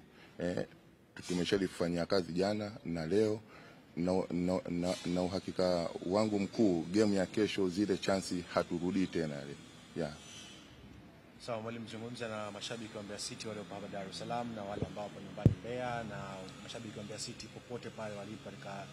Tumeshalifanyia kazi jana na leo na uhakika wangu mkuu game ya kesho zile chance haturudi tena ile. Yeah. Sawa, mwalimu, zungumza na mashabiki wa Mbeya City wale hapa Dar es Salaam na wale ambao wapo nyumbani Mbeya, na mashabiki wa Mbeya City popote pale walipo katika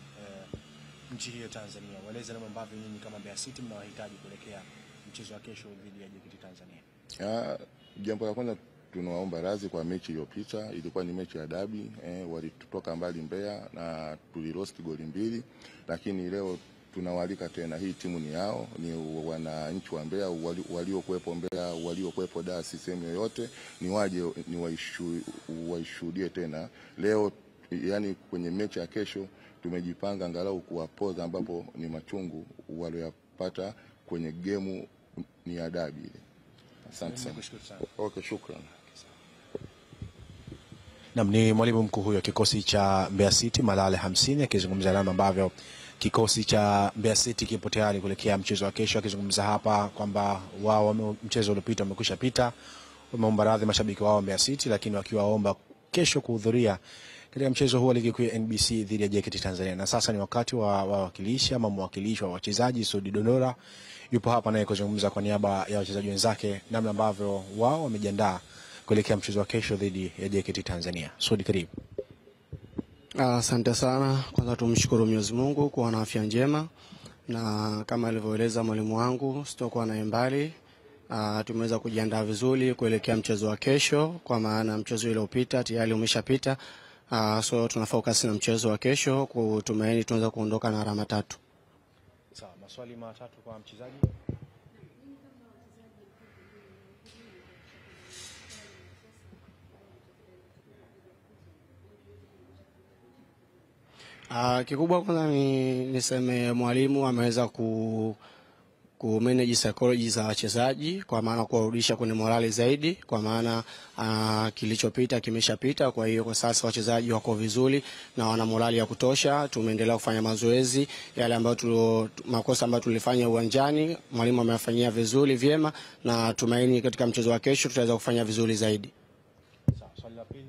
nchi hii ya Tanzania. Waeleze namna ambavyo nyinyi kama Mbeya City mnawahitaji kuelekea mchezo wa kesho dhidi ya JKT Tanzania. Jambo la kwanza tunawaomba radhi kwa mechi iliyopita, ilikuwa ni mechi ya dabi, walitutoka mbali Mbeya na tulilost goli 2, lakini leo tunawalika tena, hii timu ni yao, ni wananchi wa Mbeya waliokuepo Mbeya, waliokuepo Dar, sehemu yoyote, ni waje ni waishuhudie tena leo. Yani kwenye mechi ya kesho tumejipanga angalau kuwapoza ambapo ni machungu waliyopata kwenye gemu ni ya dabi. Asante sana. Okay, shukrani. Ni mwalimu mkuu huyo kikosi cha Mbeya City Malale 50 akizungumza namna ambavyo kikosi cha Mbeya City kipo tayari kuelekea mchezo wa kesho, akizungumza hapa kwamba wao mchezo uliopita umekwisha pita. Wameomba radhi mashabiki wao Mbeya City, lakini wakiwaomba kesho kuhudhuria katika mchezo huo ligi kuu ya NBC dhidi ya JKT Tanzania. Na sasa ni wakati wa wawakilishi ama mwakilishi wa wachezaji Sudi Donora yupo hapa naye kuzungumza kwa niaba ya wachezaji wenzake namna ambavyo wao wamejiandaa kuelekea mchezo wa kesho dhidi ya JKT Tanzania. Sudi, karibu. Asante sana. Kwanza tumshukuru Mwenyezi Mungu kwa na afya njema, na kama alivyoeleza mwalimu wangu sitokuwa na mbali. Tumeweza kujiandaa vizuri kuelekea mchezo wa kesho, kwa maana mchezo uliopita tayari umeshapita. So tunafocus na mchezo wa kesho kutumaini tunaweza kuondoka na alama 3. Sawa, maswali matatu kwa mchezaji. Kikubwa kwanza niseme mwalimu ameweza manage psychology za wachezaji, kwa maana kuwarudisha kwenye morali zaidi, kwa maana kilichopita kimeshapita. Kwa hiyo kwa sasa wachezaji wako vizuri na wana morali ya kutosha. Tumeendelea kufanya mazoezi yale ambayo makosa ambayo tulifanya uwanjani mwalimu ameyafanyia vizuri vyema, na tumaini katika mchezo wa kesho tutaweza kufanya vizuri zaidi. Sawa, swali la pili.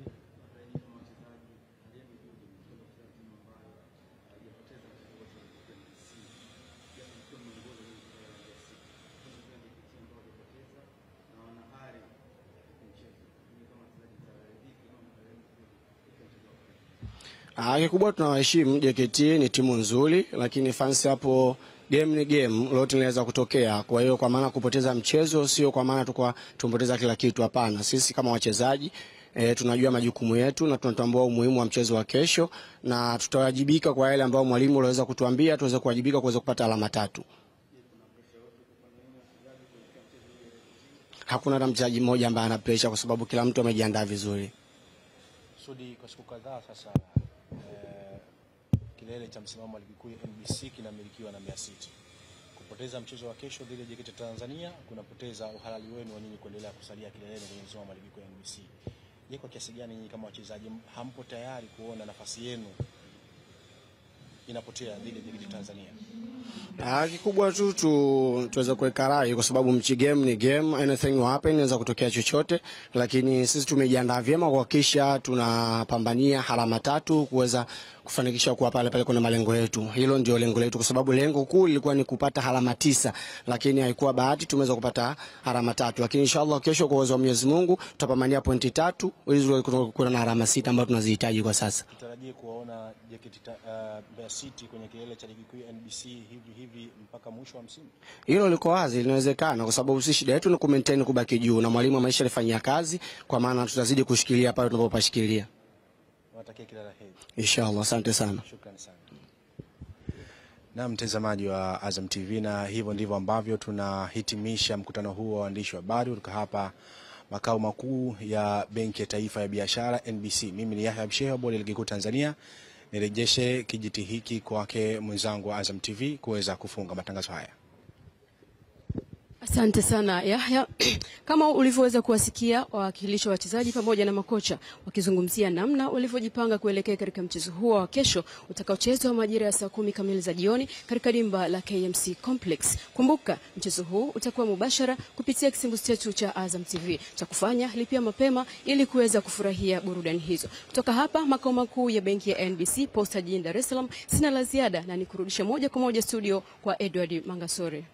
Kikubwa tunawaheshimu JKT, ni timu nzuri, lakini fans hapo, game ni game, lolote linaweza kutokea. Kwa hiyo kwa maana kupoteza mchezo sio kwa maana tumpoteza kila kitu, hapana. Sisi kama wachezaji tunajua majukumu yetu na tunatambua umuhimu wa mchezo wa kesho, na tutawajibika kwa yale ambayo mwalimu aliweza kutuambia tuweze kuwajibika kuweza kupata alama 3. Hakuna hata mchezaji mmoja ambaye ana pressure, kwa sababu kila mtu amejiandaa vizuri. Sudi, kwa siku kadhaa sasa kilele cha msimamo wa ligi kuu ya NBC kinamilikiwa na Mbeya City. kupoteza mchezo wa kesho dhidi ya JKT Tanzania kunapoteza uhalali wenu wa nyinyi kuendelea kusalia kileleni kwenye msimamo wa ligi kuu ya NBC. Je, kwa kiasi gani nyinyi kama wachezaji hampo tayari kuona nafasi yenu inapotea dhidi ya JKT Tanzania? Kikubwa tu tuweza kuweka rai, kwa sababu game ni game, anything will happen, inaweza kutokea chochote, lakini sisi tumejiandaa vyema kuhakikisha tunapambania alama 3 kuweza kufanikisha kuwa pale kuna malengo yetu. Hilo ndio lengo letu, kwa sababu lengo kuu lilikuwa ni kupata alama 9, lakini haikuwa bahati tumeweza kupata alama 3, lakini inshallah kesho kwa uwezo wa Mwenyezi Mungu tutapambania pointi 3 ili kuna na alama 6 ambazo tunazihitaji kwa sasa. Tutarajie kuona JKT Mbeya City kwenye kilele cha ligi kuu ya NBC hivi mpaka mwisho wa msimu? Hilo liko wazi, linawezekana, kwa sababu sisi shida yetu ni ku maintain kubaki juu, na mwalimu maisha alifanyia kazi, kwa maana tutazidi kushikilia pale tunapopashikilia. Nawatakia kila la heri. Inshallah, asante sana. Shukrani sana. Na mtazamaji wa Azam TV, na hivyo ndivyo ambavyo tunahitimisha mkutano huu wa waandishi wa habari kutoka hapa makao makuu ya Benki ya Taifa ya Biashara NBC. Mimi ni Yahya Absheha, bodi ya ligi kuu Tanzania. Nirejeshe kijiti hiki kwake mwenzangu wa Azam TV kuweza kufunga matangazo haya. Asante sana Yahya. Kama ulivyoweza kuwasikia wawakilishi wa wachezaji pamoja na makocha wakizungumzia namna walivyojipanga kuelekea katika mchezo huo wa kesho utakaochezwa majira ya saa 10 kamili za jioni katika dimba la KMC Complex. Kumbuka mchezo huu utakuwa mubashara kupitia kisimbuzi chetu cha Azam TV. Cha kufanya lipia mapema ili kuweza kufurahia burudani hizo. Kutoka hapa makao makuu ya benki ya NBC Posta jijini Dar es Salaam, sina la ziada na nikurudisha moja kwa moja studio kwa Edward Mangasore.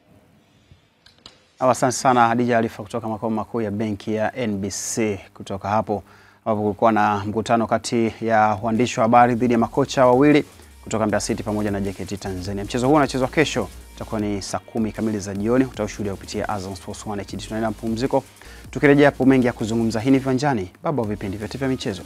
Asante sana Hadija Alifa kutoka makao makuu ya benki ya NBC. Kutoka hapo ambapo kulikuwa na mkutano kati ya waandishi wa habari dhidi ya makocha wawili kutoka Mbeya City pamoja na JKT Tanzania. Mchezo huo unachezwa kesho, itakuwa ni saa 10 kamili za jioni, utashuhudia kupitia Azam Sports 1 HD. Tunaenda mpumziko, tukirejea hapo mengi ya kuzungumza. Hii ni Viwanjani, baba wa vipindi vyote vya michezo.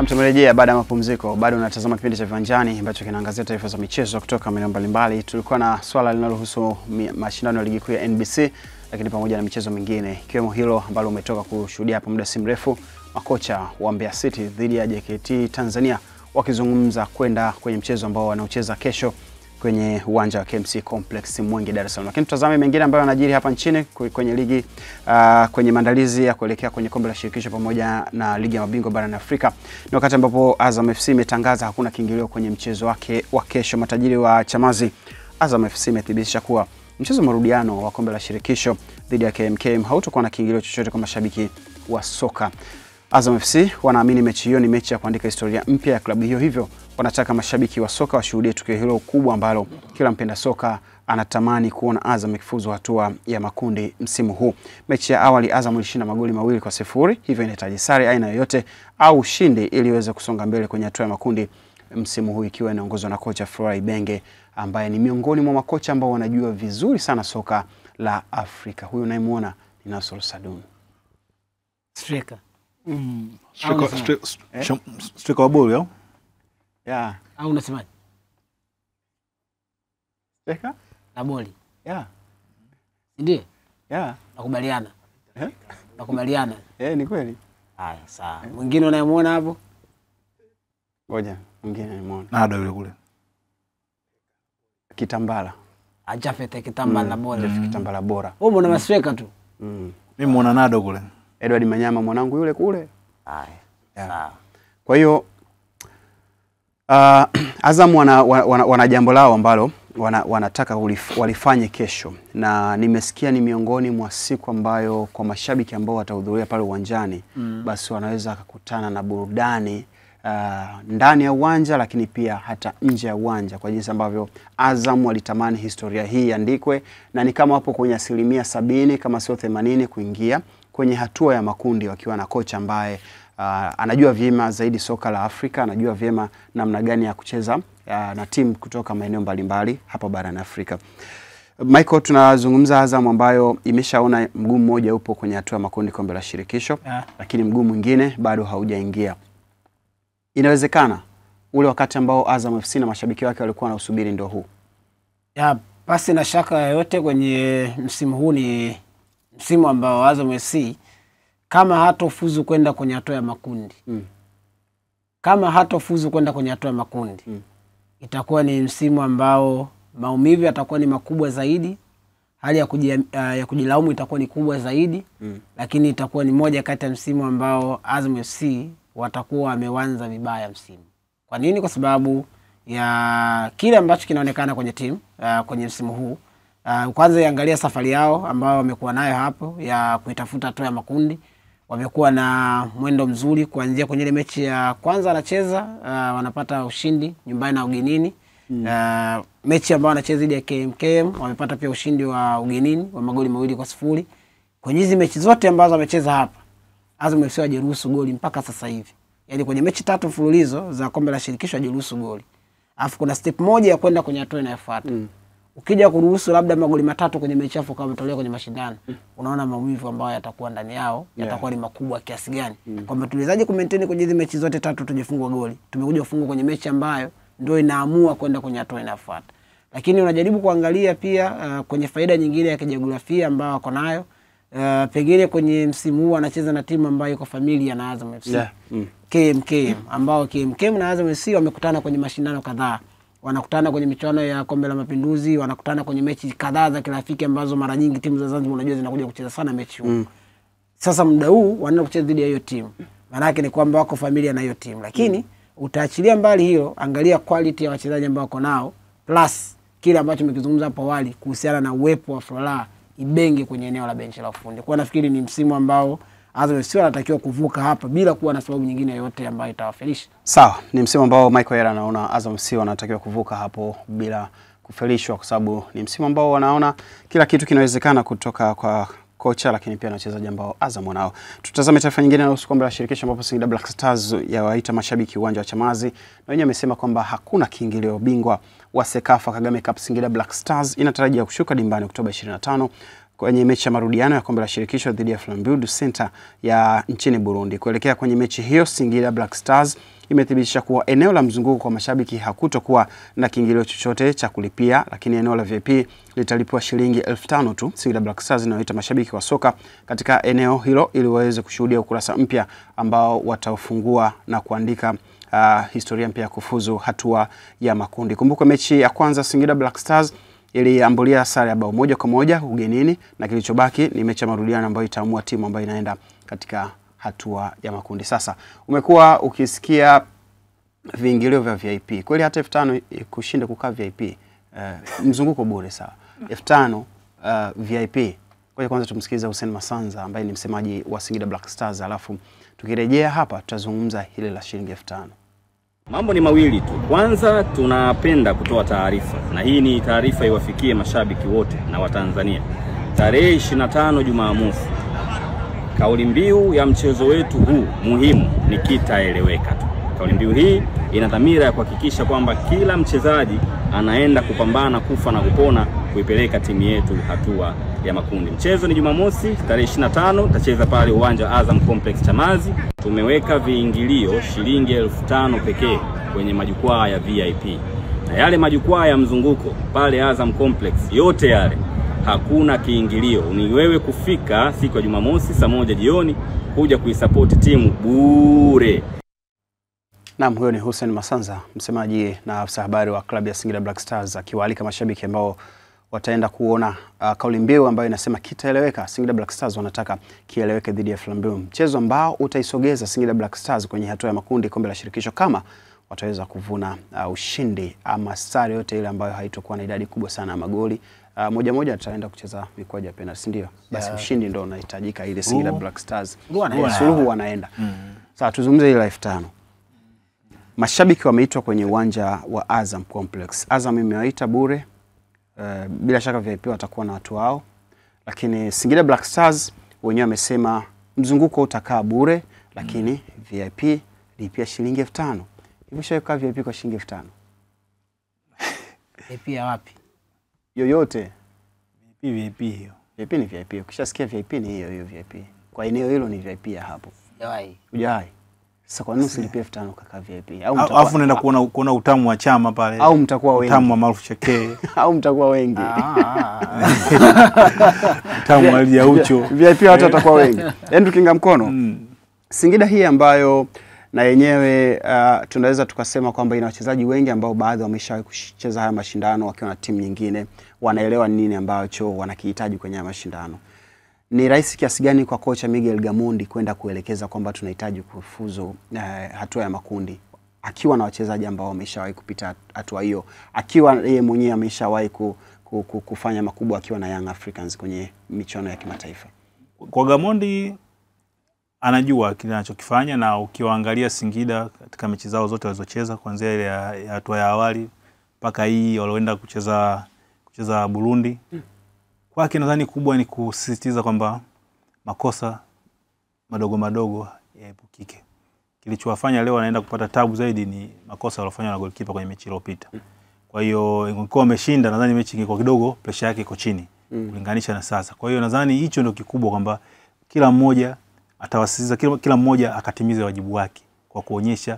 Tumerejea baada ya mapumziko. Bado unatazama kipindi cha Viwanjani ambacho kinaangazia taarifa za michezo kutoka maeneo mbalimbali. Tulikuwa na swala linalohusu mashindano ya ligi kuu ya NBC, lakini pamoja na michezo mingine ikiwemo hilo ambalo umetoka kushuhudia hapa muda si mrefu, makocha wa Mbeya City dhidi ya JKT Tanzania wakizungumza kwenda kwenye mchezo ambao wanaocheza kesho kwenye uwanja wa KMC Complex Mwenge, Dar es Salaam. Lakini tutazame mengine ambayo yanajiri hapa nchini kwenye ligi, kwenye maandalizi ya kuelekea kwenye kombe la shirikisho pamoja na ligi ya mabingwa barani Afrika. Ni wakati ambapo Azam FC imetangaza hakuna kiingilio kwenye mchezo wake wa kesho. Matajiri wa Chamazi, Azam FC imethibitisha kuwa mchezo marudiano wa kombe la shirikisho dhidi ya KMKM hautakuwa na kiingilio chochote kwa mashabiki wa soka. Azam FC wanaamini mechi hiyo ni mechi ya kuandika historia mpya ya klabu hiyo, hivyo wanataka mashabiki wa soka washuhudie tukio hilo kubwa ambalo kila mpenda soka anatamani kuona Azam ikifuzu hatua ya makundi msimu huu. Mechi ya awali Azam ilishinda magoli 2-0, hivyo inahitaji sare aina yoyote au ushindi ili iweze kusonga mbele kwenye hatua ya makundi msimu huu, ikiwa inaongozwa na kocha Flora Ibenge ambaye ni miongoni mwa makocha ambao wanajua vizuri sana soka la Afrika. Huyu unayemuona ni Nasor Sadoun. Striker. Striker wa boli au? Yeah. Au unasemaje? Striker? Na boli. Yeah. Ndiyo? Yeah. Nakubaliana. Nakubaliana. Ni kweli. Haya, sawa. Mwingine unayemuona hapo? Ngoja, mwingine unayemuona. Nado yule kule. Kitambala. Ajafete Kitambala bora. Kitambala bora. Wewe mbona masweka tu? Mimi muona Nado kule. Edward Manyama mwanangu yule kule. Haya. Sawa. Kwa hiyo Azam wana jambo lao ambalo wanataka walifanye kesho, na nimesikia ni miongoni mwa siku ambayo kwa mashabiki ambao watahudhuria pale uwanjani basi wanaweza kukutana na burudani ndani ya uwanja, lakini pia hata nje ya uwanja, kwa jinsi ambavyo Azam walitamani historia hii iandikwe, na ni kama wapo kwenye 70% kama sio 80% kuingia kwenye hatua ya makundi wakiwa na kocha ambaye anajua vyema zaidi soka la Afrika, anajua vyema namna gani ya kucheza na timu kutoka maeneo mbalimbali hapa barani Afrika. Michael, tunazungumza Azam ambayo imeshaona mguu mmoja upo kwenye hatua ya makundi kombe la shirikisho, lakini mguu mwingine bado haujaingia. Inawezekana ule wakati ambao Azam FC na mashabiki wake walikuwa wanausubiri ndio huu? Pasi na shaka yoyote kwenye msimu huu ni msimu ambao Azam FC kama hatofuzu kwenda kwenye hatua ya makundi. Kama hatofuzu kwenda kwenye hatua ya makundi, itakuwa ni msimu ambao maumivu yatakuwa ni makubwa zaidi, hali ya kujilaumu itakuwa ni kubwa zaidi, lakini itakuwa ni moja kati ya msimu ambao Azam FC watakuwa wameanza vibaya msimu. Kwa nini? Kwa sababu ya kile ambacho kinaonekana kwenye timu kwenye msimu huu. Kwanza iangalia safari yao ambao wamekuwa nayo hapo ya kuitafuta hatua ya makundi. Wamekuwa na mwendo mzuri kuanzia kwenye ile mechi ya kwanza wanacheza, wanapata ushindi nyumbani na ugenini. Mechi ambayo wanacheza dhidi ya KMKM wamepata pia ushindi wa ugenini wa magoli 2-0. Kwenye hizi mechi zote ambazo wamecheza hapa, Azam FC hajaruhusu goli mpaka sasa hivi. Yaani kwenye mechi 3 mfululizo za kombe la shirikisho hajaruhusu goli. Alafu kuna step moja ya kwenda kwenye hatua inayofuata. Ukija kuruhusu labda magoli 3 kwenye mechi yako kama umetolewa kwenye mashindano, unaona maumivu ambayo yatakuwa ndani yao yatakuwa ni makubwa kiasi gani. Kwamba tuliwezaje kumaintain kwenye hizo mechi zote 3 tujifungwa goli. Tumekuja kufungwa kwenye mechi ambayo ndio inaamua kwenda kwenye hatua inayofuata. Lakini unajaribu kuangalia pia kwenye faida nyingine ya kijiografia ambayo wako nayo. Pengine kwenye msimu huu anacheza na timu ambayo iko familia na Azam FC. KMKM ambao KMKM na Azam FC wamekutana kwenye mashindano kadhaa. Wanakutana kwenye michuano ya Kombe la Mapinduzi, wanakutana kwenye mechi kadhaa za kirafiki ambazo mara nyingi timu za Zanzibar unajua zinakuja kucheza sana mechi huu. Sasa muda huu wanaenda kucheza dhidi ya hiyo timu. Maana yake ni kwamba wako familia na hiyo timu. Lakini utaachilia mbali hiyo, angalia quality ya wachezaji ambao wako nao plus kile ambacho tumekizungumza hapo awali kuhusiana na uwepo wa Flora Ibenge kwenye eneo la benchi la ufundi. Kwa nafikiri ni msimu ambao Azam FC anatakiwa kuvuka hapa bila kuwa na sababu nyingine yoyote ambayo itawafelisha. Sawa, ni msimu ambao Michael Hera anaona Azam FC wanatakiwa kuvuka hapo bila kufelishwa, kwa sababu ni msimu ambao wanaona kila kitu kinawezekana kutoka kwa kocha, lakini pia na wachezaji ambao Azam wanao. Tutazame taarifa nyingine inayohusu kombe la shirikisho ambapo Singida Black Stars yawaita mashabiki uwanja wa Chamazi, na wenyewe wamesema kwamba hakuna kiingilio. Bingwa wa Sekafa Kagame Cup Singida Black Stars inatarajia kushuka dimbani Oktoba 25 kwenye mechi ya marudiano ya kombe la shirikisho dhidi ya Flambeau Center ya nchini Burundi. Kuelekea kwenye mechi hiyo, Singida Black Stars imethibitisha kuwa eneo la mzunguko kwa mashabiki hakutokuwa na kiingilio chochote cha kulipia, lakini eneo la VIP litalipwa shilingi 1500 tu. Singida Black Stars inawaita mashabiki wa soka katika eneo hilo ili waweze kushuhudia ukurasa mpya ambao watafungua na kuandika historia mpya ya kufuzu hatua ya makundi. Kumbuka mechi ya kwanza Singida Black Stars iliambulia sare ya bao 1-1 ugenini, na kilichobaki ni mechi ya marudiano ambayo itaamua timu ambayo inaenda katika hatua ya makundi. Sasa umekuwa ukisikia viingilio vya VIP. Kweli hata 5000 kushinda kukaa VIP. Mzunguko bure sawa. 5000 VIP. Kwa kwanza tumsikilize Hussein Masanza ambaye ni msemaji wa Singida Black Stars, alafu tukirejea hapa tutazungumza hili la shilingi 5000. Mambo ni mawili tu. Kwanza tunapenda kutoa taarifa, na hii ni taarifa iwafikie mashabiki wote na Watanzania. Tarehe 25 Jumamosi, kauli mbiu ya mchezo wetu huu muhimu ni kitaeleweka tu. Kauli mbiu hii ina dhamira ya kuhakikisha kwamba kila mchezaji anaenda kupambana kufa na kupona kuipeleka timu yetu hatua ya makundi. Mchezo ni Jumamosi tarehe 25, tutacheza pale uwanja wa Azam Complex Chamazi. Tumeweka viingilio shilingi 1500 pekee kwenye majukwaa ya VIP. Na yale majukwaa ya mzunguko pale Azam Complex yote yale hakuna kiingilio. Ni wewe kufika siku ya Jumamosi saa 1 jioni kuja kuisupport timu bure. Naam, huyo ni Hussein Masanza, msemaji na afisa habari wa klabu ya Singida Black Stars, akiwaalika mashabiki ambao wataenda kuona kauli mbiu ambayo inasema kitaeleweka. Singida Black Stars wanataka kieleweke dhidi ya Flambeau, mchezo ambao utaisogeza Singida Black Stars kwenye hatua ya makundi kombe la shirikisho kama wataweza kuvuna ushindi ama sare yote ile ambayo haitakuwa na idadi kubwa sana ya magoli. Moja tutaenda kucheza mikwaju ya penalty, ndio basi ushindi ndio unahitajika ili Singida Black Stars suluhu wanaenda. Sasa tuzungumze ile 5000. Mashabiki wameitwa kwenye uwanja wa Azam Complex. Azam imewaita bure. Bila shaka VIP watakuwa na watu wao, lakini Singida Black Stars wenyewe wamesema mzunguko utakaa bure, lakini VIP lipia shilingi 5000. Hivi shaka VIP kwa shilingi 5000. VIP ya wapi? Yoyote. VIP hiyo. VIP ni VIP. Ukishasikia VIP ni hiyo VIP. Kwa eneo hilo ni VIP ya hapo. Hujai. Sasa kwa nini usilipie 5000 kaka VIP? Alafu unaenda kuona utamu wa chama pale. Au mtakuwa wengi. Utamu wa maarufu chekee. Au mtakuwa wengi. Utamu wa ya ucho. VIP watu watakuwa wengi. Yaani tukinga mkono. Singida hii ambayo na yenyewe tunaweza tukasema kwamba ina wachezaji wengi ambao baadhi wameshawahi kucheza haya mashindano wakiwa na timu nyingine, wanaelewa nini ambacho wanakihitaji kwenye haya mashindano. Ni rahisi kiasi gani kwa kocha Miguel Gamondi kwenda kuelekeza kwamba tunahitaji kufuzu hatua ya makundi akiwa na wachezaji ambao wameshawahi kupita hatua hiyo, akiwa yeye mwenyewe ameshawahi kufanya makubwa akiwa na Young Africans kwenye michuano ya kimataifa? Kwa Gamondi anajua kile anachokifanya, na ukiwaangalia Singida katika mechi zao zote walizocheza kuanzia ile ya hatua ya awali mpaka hii walioenda kucheza Burundi, kwake nadhani kubwa ni kusisitiza kwamba makosa madogo yaepukike. Kilichowafanya leo wanaenda kupata tabu zaidi ni makosa waliyofanya na goalkeeper kwenye mechi iliyopita. Kwa hiyo ingekuwa wameshinda, nadhani mechi ingekuwa kidogo pressure yake iko chini kulinganisha na sasa. Kwa hiyo nadhani hicho ndio kikubwa, kwamba kila mmoja atawasisitiza kila mmoja akatimize wajibu wake kwa kuonyesha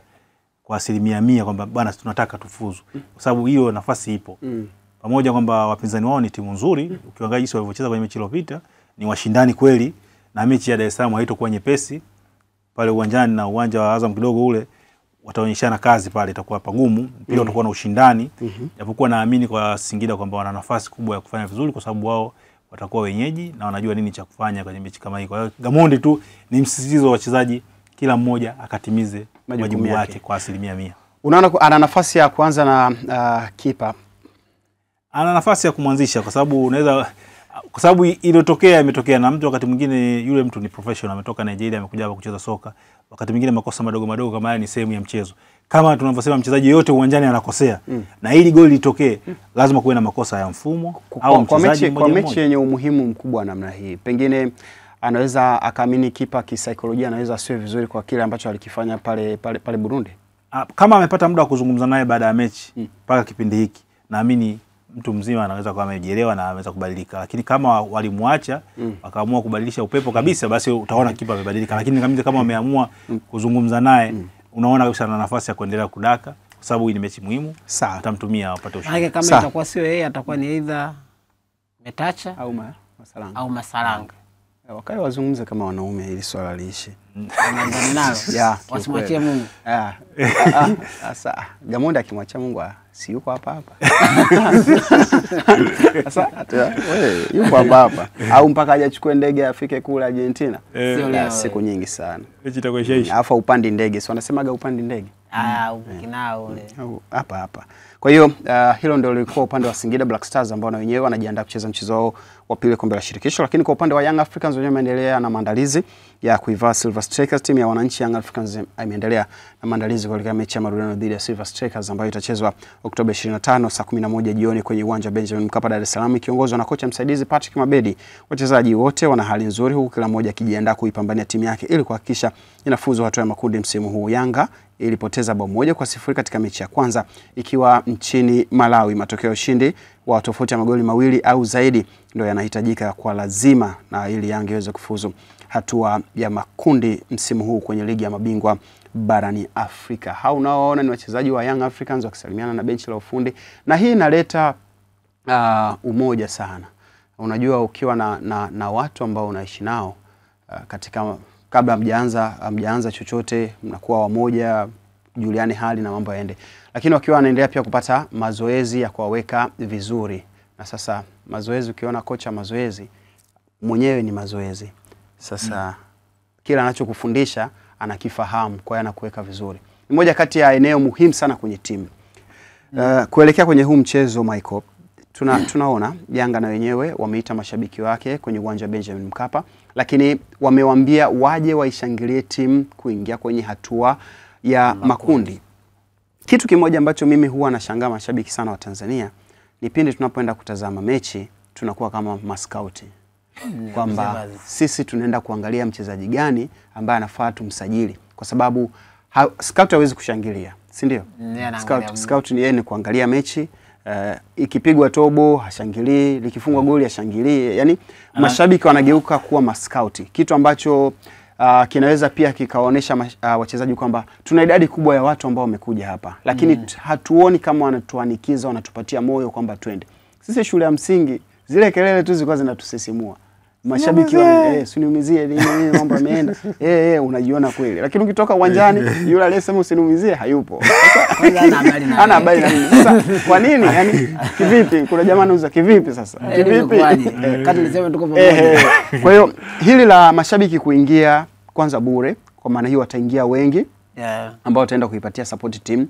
kwa 100% kwamba bwana tunataka tufuzu, kwa sababu hiyo nafasi ipo. Pamoja kwamba wapinzani wao ni timu nzuri, ukiangalia jinsi walivyocheza kwenye mechi iliyopita ni washindani kweli, na mechi ya Dar es Salaam haitakuwa nyepesi pale uwanjani, na uwanja wa Azam kidogo ule wataonyeshana kazi pale, itakuwa pagumu, mpira utakuwa na ushindani. Japokuwa naamini kwa Singida kwamba wana nafasi kubwa ya kufanya vizuri, kwa sababu wao watakuwa wenyeji na wanajua nini cha kufanya kwenye mechi kama hii. Kwa hiyo Gamondi tu ni msisitizo wa wachezaji kila mmoja akatimize wajibu wake kwa 100%. Unaona ana nafasi ya kuanza na kipa? Ana nafasi ya kumwanzisha, kwa sababu unaweza, kwa sababu iliyotokea imetokea, na mtu wakati mwingine yule mtu ni professional, ametoka Nigeria amekuja hapa kucheza soka. Wakati mwingine makosa madogo kama haya ni sehemu ya mchezo. Kama tunavyosema mchezaji yote uwanjani anakosea, na ili goli litokee lazima kuwe na makosa ya mfumo au mchezaji mmoja. Kwa mechi yenye umuhimu mkubwa namna hii, pengine anaweza akaamini kipa kisaikolojia anaweza asiwe vizuri kwa kile ambacho alikifanya pale Burundi. Kama amepata muda wa kuzungumza naye baada ya mechi mpaka kipindi hiki, naamini mtu mzima anaweza kuwa amejielewa na anaweza kubadilika, lakini kama walimwacha wakaamua kubadilisha upepo kabisa, basi utaona kipa amebadilika. Lakini kama wameamua kuzungumza naye, unaona kabisa ana nafasi ya kuendelea kudaka, kwa sababu hii ni mechi muhimu. Atamtumia apate ushindi. Maana kama itakuwa sio yeye, atakuwa ni either Metacha au Masalanga. Wakae wazungumze kama wanaume ili swala liishi. Wasimwachie Mungu. Sasa Gamondi akimwachia Mungu si yuko hapa. Sasa wewe yuko hapa au mpaka hajachukua ndege afike kule Argentina. Siku nyingi sana. Mechi itakuwa ishaisha. Alafu upandi ndege. Si wanasemaga upandi ndege? Kinao ule. Hapa. Kwa hiyo hilo ndio lilikuwa upande wa Singida Black Stars ambao na wenyewe wanajiandaa kucheza mchezo wao wa pili kombe la shirikisho, lakini kwa upande wa Young Africans wenyewe wameendelea na maandalizi ya kuivaa Silver Strikers. Timu ya wananchi Young Africans imeendelea na maandalizi kuelekea mechi ya marudiano dhidi ya Silver Strikers ambayo itachezwa Oktoba 25 saa 11 jioni kwenye uwanja wa Benjamin Mkapa, Dar es Salaam, ikiongozwa na kocha msaidizi Patrick Mabedi. Wachezaji wote wana hali nzuri, huku kila mmoja akijiandaa kuipambania timu yake ili kuhakikisha inafuzu hatua ya makundi msimu huu. Yanga ilipoteza bao 1-0 katika mechi ya kwanza ikiwa nchini Malawi. Matokeo ya ushindi wa tofauti ya magoli 2 au zaidi ndio yanahitajika kwa lazima na ili Yanga iweze kufuzu hatua ya makundi msimu huu kwenye ligi ya mabingwa barani Afrika. Hao unaoona ni wachezaji wa Young Africans wakisalimiana na benchi la ufundi, na hii inaleta umoja sana. Unajua ukiwa na watu ambao unaishi nao katika kabla mjaanza chochote, mnakuwa wamoja, juliani hali na mambo yaende. Lakini wakiwa wanaendelea pia kupata mazoezi ya kuwaweka vizuri. Na sasa mazoezi, ukiona kocha mazoezi, mwenyewe ni mazoezi. Sasa kila anachokufundisha anakifahamu, kwa hiyo anakuweka vizuri. Ni moja kati ya eneo muhimu sana kwenye timu. Kuelekea kwenye huu mchezo Michael, tunaona Yanga na wenyewe wameita mashabiki wake kwenye uwanja wa Benjamin Mkapa, lakini wamewaambia waje waishangilie timu kuingia kwenye hatua ya makundi. Kitu kimoja ambacho mimi huwa nashangaa mashabiki sana wa Tanzania ni pindi tunapoenda kutazama mechi tunakuwa kama maskauti. Kwamba sisi tunaenda kuangalia mchezaji gani ambaye anafaa tumsajili, kwa sababu scout hawezi kushangilia, si ndio? Scout ni yeye ni kuangalia mechi. Ikipigwa tobo hashangilii, likifungwa goli hashangilii. Yani mashabiki wanageuka kuwa maskauti, kitu ambacho kinaweza pia kikaonesha wachezaji kwamba tuna idadi kubwa ya watu ambao wamekuja hapa, lakini hatuoni kama wanatuanikiza, wanatupatia moyo kwamba twende. Sisi shule ya msingi zile kelele tu zilikuwa zinatusisimua. Mashabiki usiniumizie nini mambo yameenda. Unajiona kweli. Lakini ukitoka uwanjani yule aliyesema usiniumizie hayupo. Ana habari na nini? Sasa kwa nini? Yaani kivipi? Kuna jamaa anauza kivipi sasa? Kivipi? Kati niseme tuko pamoja. Kwa hiyo hili la mashabiki kuingia kwanza bure, kwa maana hiyo wataingia wengi ambao wataenda kuipatia support team.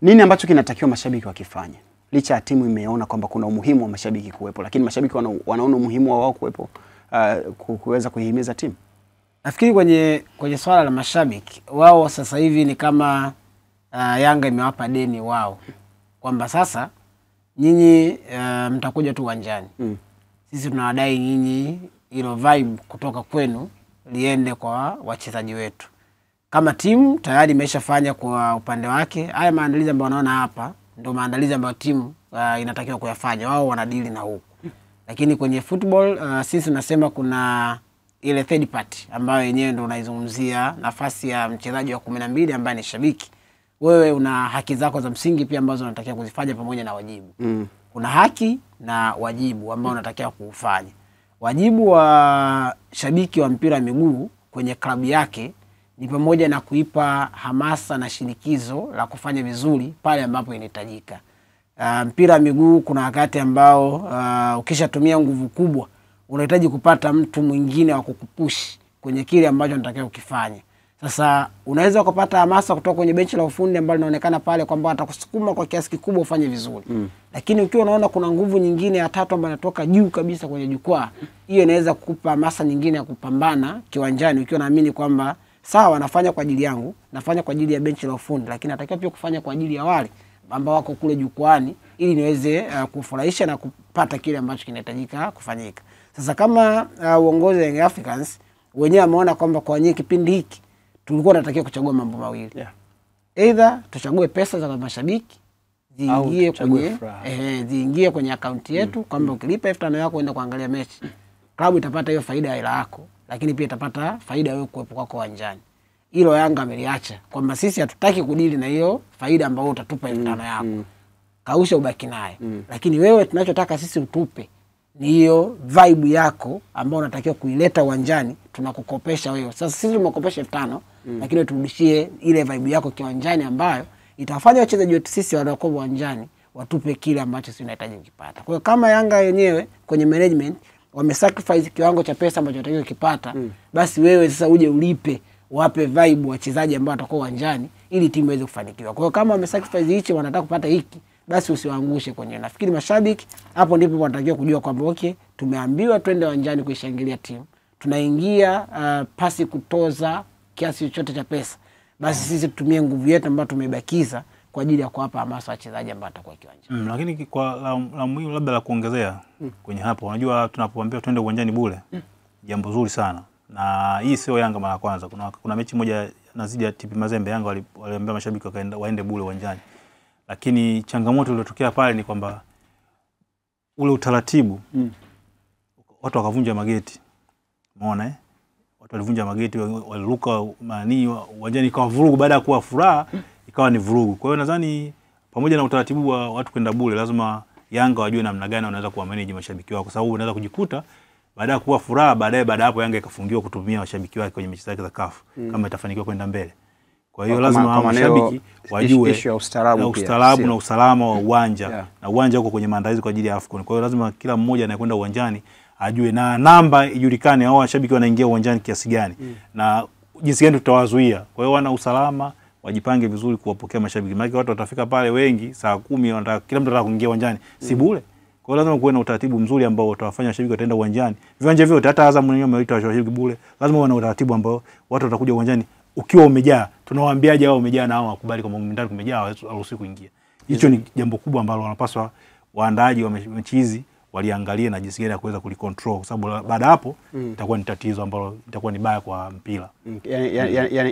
Nini ambacho kinatakiwa mashabiki wakifanye? Licha ya timu imeona kwamba kuna umuhimu wa mashabiki kuwepo, lakini mashabiki wanaona umuhimu wa wao kuwepo kuweza kuhimiza timu. Nafikiri kwenye swala la mashabiki, wao sasa hivi ni kama Yanga imewapa deni wao, kwamba sasa nyinyi mtakuja tu uwanjani. Sisi tunawadai nyinyi hilo vibe kutoka kwenu liende kwa wachezaji wetu. Kama timu tayari imeshafanya kwa upande wake, haya maandalizi ambayo wanaona hapa ndio maandalizi ambayo timu inatakiwa kuyafanya. Wao wanadili na huko. Lakini kwenye football sisi tunasema kuna ile third party ambayo yenyewe ndio unaizungumzia nafasi ya mchezaji wa 12 ambaye ni shabiki. Wewe una haki zako za msingi pia ambazo unatakiwa kuzifanya pamoja na wajibu. Kuna haki na wajibu ambao unatakiwa kuufanya. Wajibu wa shabiki wa mpira wa miguu kwenye klabu yake ni pamoja na kuipa hamasa na shinikizo la kufanya vizuri pale ambapo inahitajika. Mpira wa miguu kuna wakati ambao ukishatumia nguvu kubwa unahitaji kupata mtu mwingine wa kukupush kwenye kile ambacho unatakiwa ukifanye. Sasa unaweza kupata hamasa kutoka kwenye benchi la ufundi ambalo linaonekana pale kwamba atakusukuma kwa kiasi kikubwa ufanye vizuri. Lakini ukiwa unaona kuna nguvu nyingine ya tatu ambayo inatoka juu kabisa kwenye jukwaa, hiyo inaweza kukupa hamasa nyingine ya kupambana kiwanjani, ukiwa naamini kwamba sawa nafanya kwa ajili yangu, nafanya kwa ajili ya benchi la ufundi, lakini natakiwa pia kufanya kwa ajili ya wale ambao wako kule jukwani ili niweze kufurahisha na kupata kile ambacho kinahitajika kufanyika. Sasa kama uongozi wa Young Africans wenyewe ameona kwamba kwa nyinyi kipindi hiki tulikuwa tunatakiwa kuchagua mambo mawili. Either tuchague pesa za mashabiki ziingie kwenye akaunti yetu kwamba ukilipa 5,000 yako uende kuangalia mechi. Klabu itapata hiyo faida ya hela yako, lakini pia itapata faida wewe kuwepo kwako uwanjani. Hilo Yanga ameliacha kwamba sisi hatutaki kudili na hiyo faida ambayo utatupa 5,000 yako. Kausha ubaki naye. Lakini wewe tunachotaka sisi utupe ni hiyo vibe yako ambayo unatakiwa kuileta uwanjani, tunakukopesha wewe. Sasa sisi tumekopesha 5,000 lakini turudishie ile vibe yako kiwanjani ambayo itafanya wachezaji wetu sisi wanaokuwa uwanjani watupe kile ambacho sisi tunahitaji kukipata. Kwa hiyo kama Yanga yenyewe kwenye management wamesacrifice kiwango cha pesa ambacho wanatakiwa kipata, basi wewe sasa uje ulipe, wape vibe wachezaji ambao watakuwa uwanjani ili timu iweze kufanikiwa. Kwa hiyo kama wamesacrifice hichi wanataka kupata hiki, basi usiwaangushe kwenye. Nafikiri mashabiki hapo ndipo wanatakiwa kujua kwamba okay, tumeambiwa twende uwanjani kuishangilia timu. Tunaingia pasi kutoza kiasi chochote cha pesa. Basi sisi tutumie nguvu yetu ambayo tumebakiza kwa ajili ya kuwapa hamasa wachezaji ambao watakuwa kiwanjani. Lakini kwa la muhimu labda la kuongezea kwenye hapo, unajua tunapoambia twende uwanjani bure, jambo zuri sana. Na hii sio Yanga mara kwanza. Kuna mechi moja nazidi TP Mazembe, Yanga waliambia mashabiki waende bure uwanjani. Lakini changamoto iliyotokea pale ni kwamba ule utaratibu watu wakavunja mageti. Umeona watu walivunja mageti, waliruka uwanjani, ikawa vurugu. Baada ya kuwa furaha ikawa ni vurugu. Kwa hiyo nadhani pamoja na utaratibu wa watu kwenda bure, lazima Yanga wajue namna gani wanaweza kuwamanage mashabiki wao, kwa sababu unaweza kujikuta baada ya kuwa furaha, baada hapo Yanga ikafungiwa kutumia mashabiki wake kwenye mechi zake za CAF kama itafanikiwa kwenda mbele. Kwa hiyo lazima mashabiki wajue ustaarabu na usalama wa uwanja, na uwanja uko kwenye maandalizi kwa ajili ya AFCON. Kwa hiyo lazima kila mmoja anayekwenda uwanjani ajue, na namba ijulikane hao mashabiki wanaingia uwanjani kiasi gani na jinsi gani tutawazuia. Kwa hiyo wana usalama, wajipange vizuri kuwapokea mashabiki. Maana watu watafika pale wengi saa 10, wanataka kila mtu anataka kuingia uwanjani, si bure. Kwa hiyo lazima kuwe na utaratibu mzuri ambao utawafanya mashabiki wataenda uwanjani. Viwanja vyote, hata Azam mwenyewe ameita mashabiki bure, lazima uwe na utaratibu ambao watu watakuja uwanjani ukiwa umejaa. Tunawaambiaje hao umejaa na hao wakubali kama ndani kumejaa au usiku ingia. Hicho ni jambo kubwa ambalo wanapaswa waandaaji wa mechi hizi waliangalia na jinsi gani ya kuweza kulicontrol, kwa sababu baada hapo itakuwa ni tatizo ambalo itakuwa ni baya kwa mpira.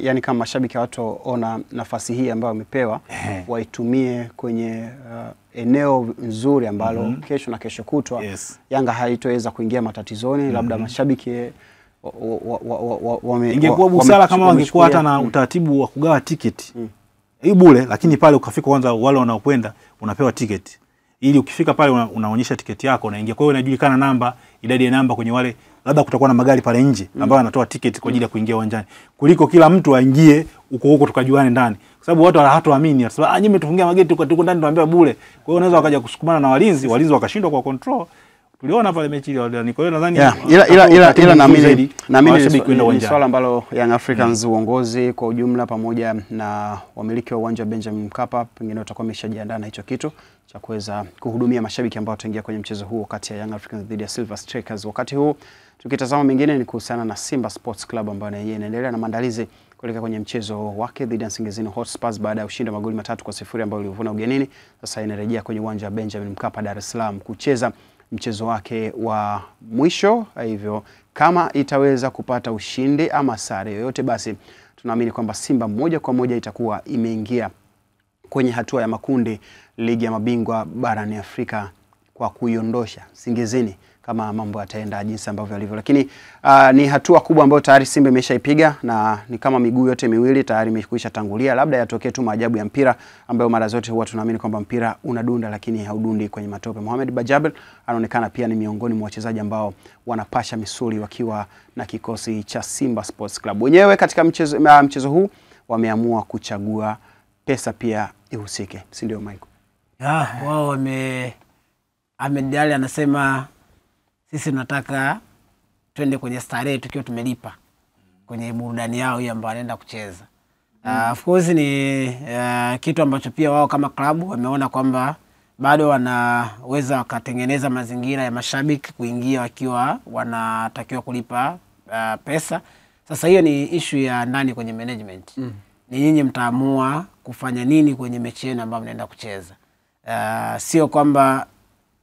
Yani kama mashabiki watu ona nafasi hii ambayo wamepewa waitumie kwenye eneo nzuri ambalo kesho na kesho kutwa Yanga haitoweza kuingia matatizoni. Labda mashabiki ingekuwa busara kama wangekuwa hata na utaratibu wa kugawa tiketi hii bure, lakini pale ukafika kwanza wale wanaokwenda unapewa tiketi, ili ukifika pale unaonyesha tiketi yako unaingia. Kwa hiyo inajulikana namba, idadi ya namba kwenye wale, labda kutakuwa na magari pale nje ambao wanatoa tiketi kwa ajili ya kuingia uwanjani, kuliko kila mtu aingie huko tukajuane ndani, kwa sababu watu hawatoamini. Sasa nyinyi mmetufungia mageti tuko ndani tunaambia bure. Kwa hiyo unaweza wakaja kusukumana na walinzi wakashindwa kwa control. Tuliona pale mechi ile wale. Kwa hiyo nadhani ila naamini ni swala ambalo Young Africans uongozi kwa ujumla pamoja na wamiliki wa uwanja wa Benjamin Mkapa pengine watakuwa wameshajiandaa na hicho kitu cha kuweza kuhudumia mashabiki ambao wataingia kwenye mchezo huo kati ya Young Africans dhidi ya Silver Strikers. Wakati huu tukitazama mengine ni kuhusiana na Simba Sports Club ambayo na yeye inaendelea na maandalizi kuelekea kwenye mchezo wake dhidi ya Nsingizini Hotspurs baada ya ushindi wa magoli 3-0 ambao ulivuna ugenini. Sasa inarejea kwenye uwanja wa Benjamin Mkapa Dar es Salaam kucheza mchezo wake wa mwisho. Hivyo kama itaweza kupata ushindi ama sare yoyote, basi tunaamini kwamba Simba moja kwa moja itakuwa imeingia kwenye hatua ya makundi ligi ya mabingwa barani Afrika kwa kuiondosha Nsingizini kama mambo yataenda jinsi ambavyo yalivyo. Lakini ni hatua kubwa ambayo tayari Simba imeshaipiga na ni kama miguu yote miwili tayari imekwisha tangulia. Labda yatokee tu maajabu ya mpira ambayo mara zote huwa tunaamini kwamba mpira unadunda lakini haudundi kwenye matope. Mohamed Bajaber anaonekana pia ni miongoni mwa wachezaji ambao wanapasha misuli wakiwa na kikosi cha Simba Sports Club. Wenyewe katika mchezo huu wameamua kuchagua pesa pia ihusike, si ndio Michael? Wao Ahmed Ally anasema sisi tunataka twende kwenye starehe tukiwa tumelipa kwenye burudani yao hii ambayo wanaenda kucheza. Of course ni kitu ambacho pia wao kama klabu wameona kwamba bado wanaweza wakatengeneza mazingira ya mashabiki kuingia wakiwa wanatakiwa kulipa pesa. Sasa hiyo ni issue ya ndani kwenye management. Ni nyinyi mtaamua kufanya nini kwenye mechi yenu ambayo mnaenda kucheza. Sio kwamba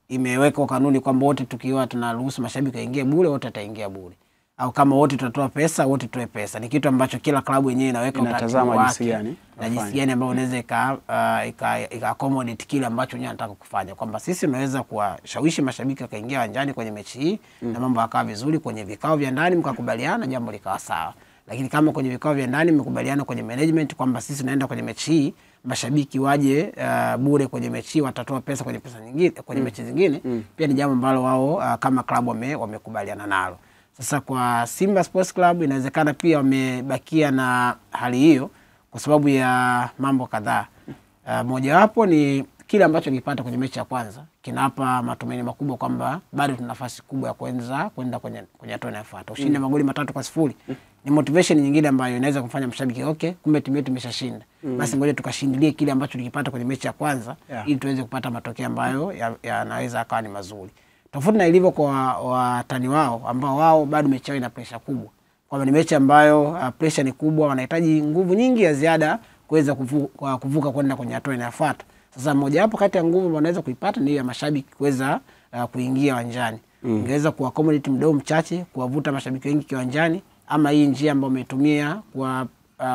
imewekwa kanuni kwamba wote tukiwa tunaruhusu mashabiki waingie bure wote wataingia bure. au kama wote tutatoa pesa, wote tutoe pesa. Ni kitu ambacho kila klabu yenyewe inaweka utaratibu jinsi gani na jinsi gani ambao unaweza ika accommodate kile ambacho yeye anataka kufanya, kwamba sisi tunaweza kuwashawishi mashabiki wakaingia uwanjani kwenye mechi hii na mambo yakawa vizuri. Kwenye vikao vya ndani mkakubaliana, jambo likawa sawa. Lakini kama kwenye vikao vya ndani mmekubaliana kwenye management kwamba sisi tunaenda kwenye mechi hii, mashabiki waje bure kwenye mechi hii, watatoa pesa kwenye pesa nyingine kwenye mechi zingine, pia ni jambo ambalo wao kama klabu wamekubaliana nalo. Sasa kwa Simba Sports Club inawezekana pia wamebakia na hali hiyo kwa sababu ya mambo kadhaa. Moja wapo ni kile ambacho kilipata kwenye mechi ya kwanza kinapa matumaini makubwa kwamba bado tuna nafasi kubwa ya kwenda kwenye hatua inayofuata. Ushindi magoli 3-0 ni motivation nyingine ambayo inaweza kumfanya mshabiki kumbe timu yetu imeshashinda. Basi ngoja tukashindilie kile ambacho tulikipata kwenye mechi ya kwanza ili tuweze kupata matokeo ambayo yanaweza akawa ni mazuri. Tofauti na ilivyo kwa watani wao ambao wao bado mechi yao ina pressure kubwa. Kwamba ni mechi ambayo pressure ni kubwa, wanahitaji nguvu nyingi ya ziada kuweza kuvuka kwenda kwenye hatua inayofuata. Sasa moja hapo kati ya nguvu wanaweza kuipata ni ya mashabiki kuweza kuingia uwanjani. Ingeweza kuaccommodate mdao mchache, kuwavuta mashabiki wengi kiwanjani, ama hii njia ambayo umetumia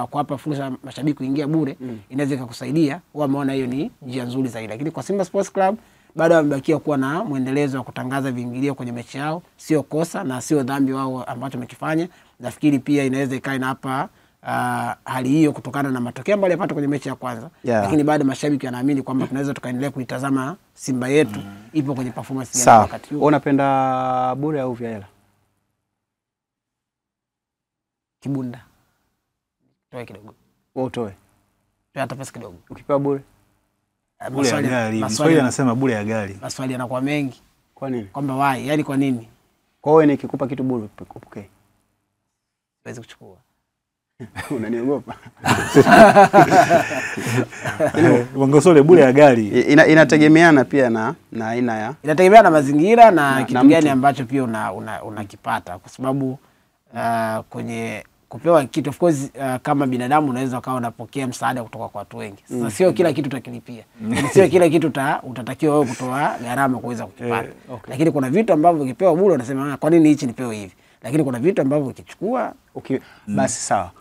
kuwapa fursa mashabiki kuingia bure inaweza kukusaidia. Wameona hiyo ni njia nzuri zaidi. Lakini kwa Simba Sports Club bado wamebakia kuwa na muendelezo wa kutangaza viingilio kwenye mechi yao, sio kosa na sio dhambi wao ambacho wamekifanya. Nafikiri pia inaweza ikae na hapa hali hiyo kutokana na matokeo ambayo yapata kwenye mechi ya kwanza. Lakini bado mashabiki wanaamini kwamba tunaweza tukaendelea kuitazama Simba yetu ipo kwenye performance gani wakati huu. Unapenda bure au vya hela? Kibunda. Toe kidogo. Wewe utoe. Toe hata pesa kidogo. Ukipewa bure? Bure ya gari. Maswali anasema bure ya gari. Maswali yanakuwa mengi. Kwa nini? Kwamba why? Yaani kwa nini? Kwa wewe nikikupa kitu bure upokee. Siwezi kuchukua. Unaniogopa? Wangosole bure ya gari. Inategemeana pia na aina ya. Inategemeana na mazingira na kitu gani ambacho pia unakipata kwa sababu kwenye kupewa kitu of course kama binadamu unaweza ukawa unapokea msaada kutoka kwa watu wengi. Sasa sio kila kitu utakilipia. Sio kila kitu utatakiwa wewe kutoa gharama kuweza kukipata. Lakini kuna vitu ambavyo ukipewa bure unasema kwa nini hichi nipewe hivi. Lakini kuna vitu ambavyo ukichukua basi sawa.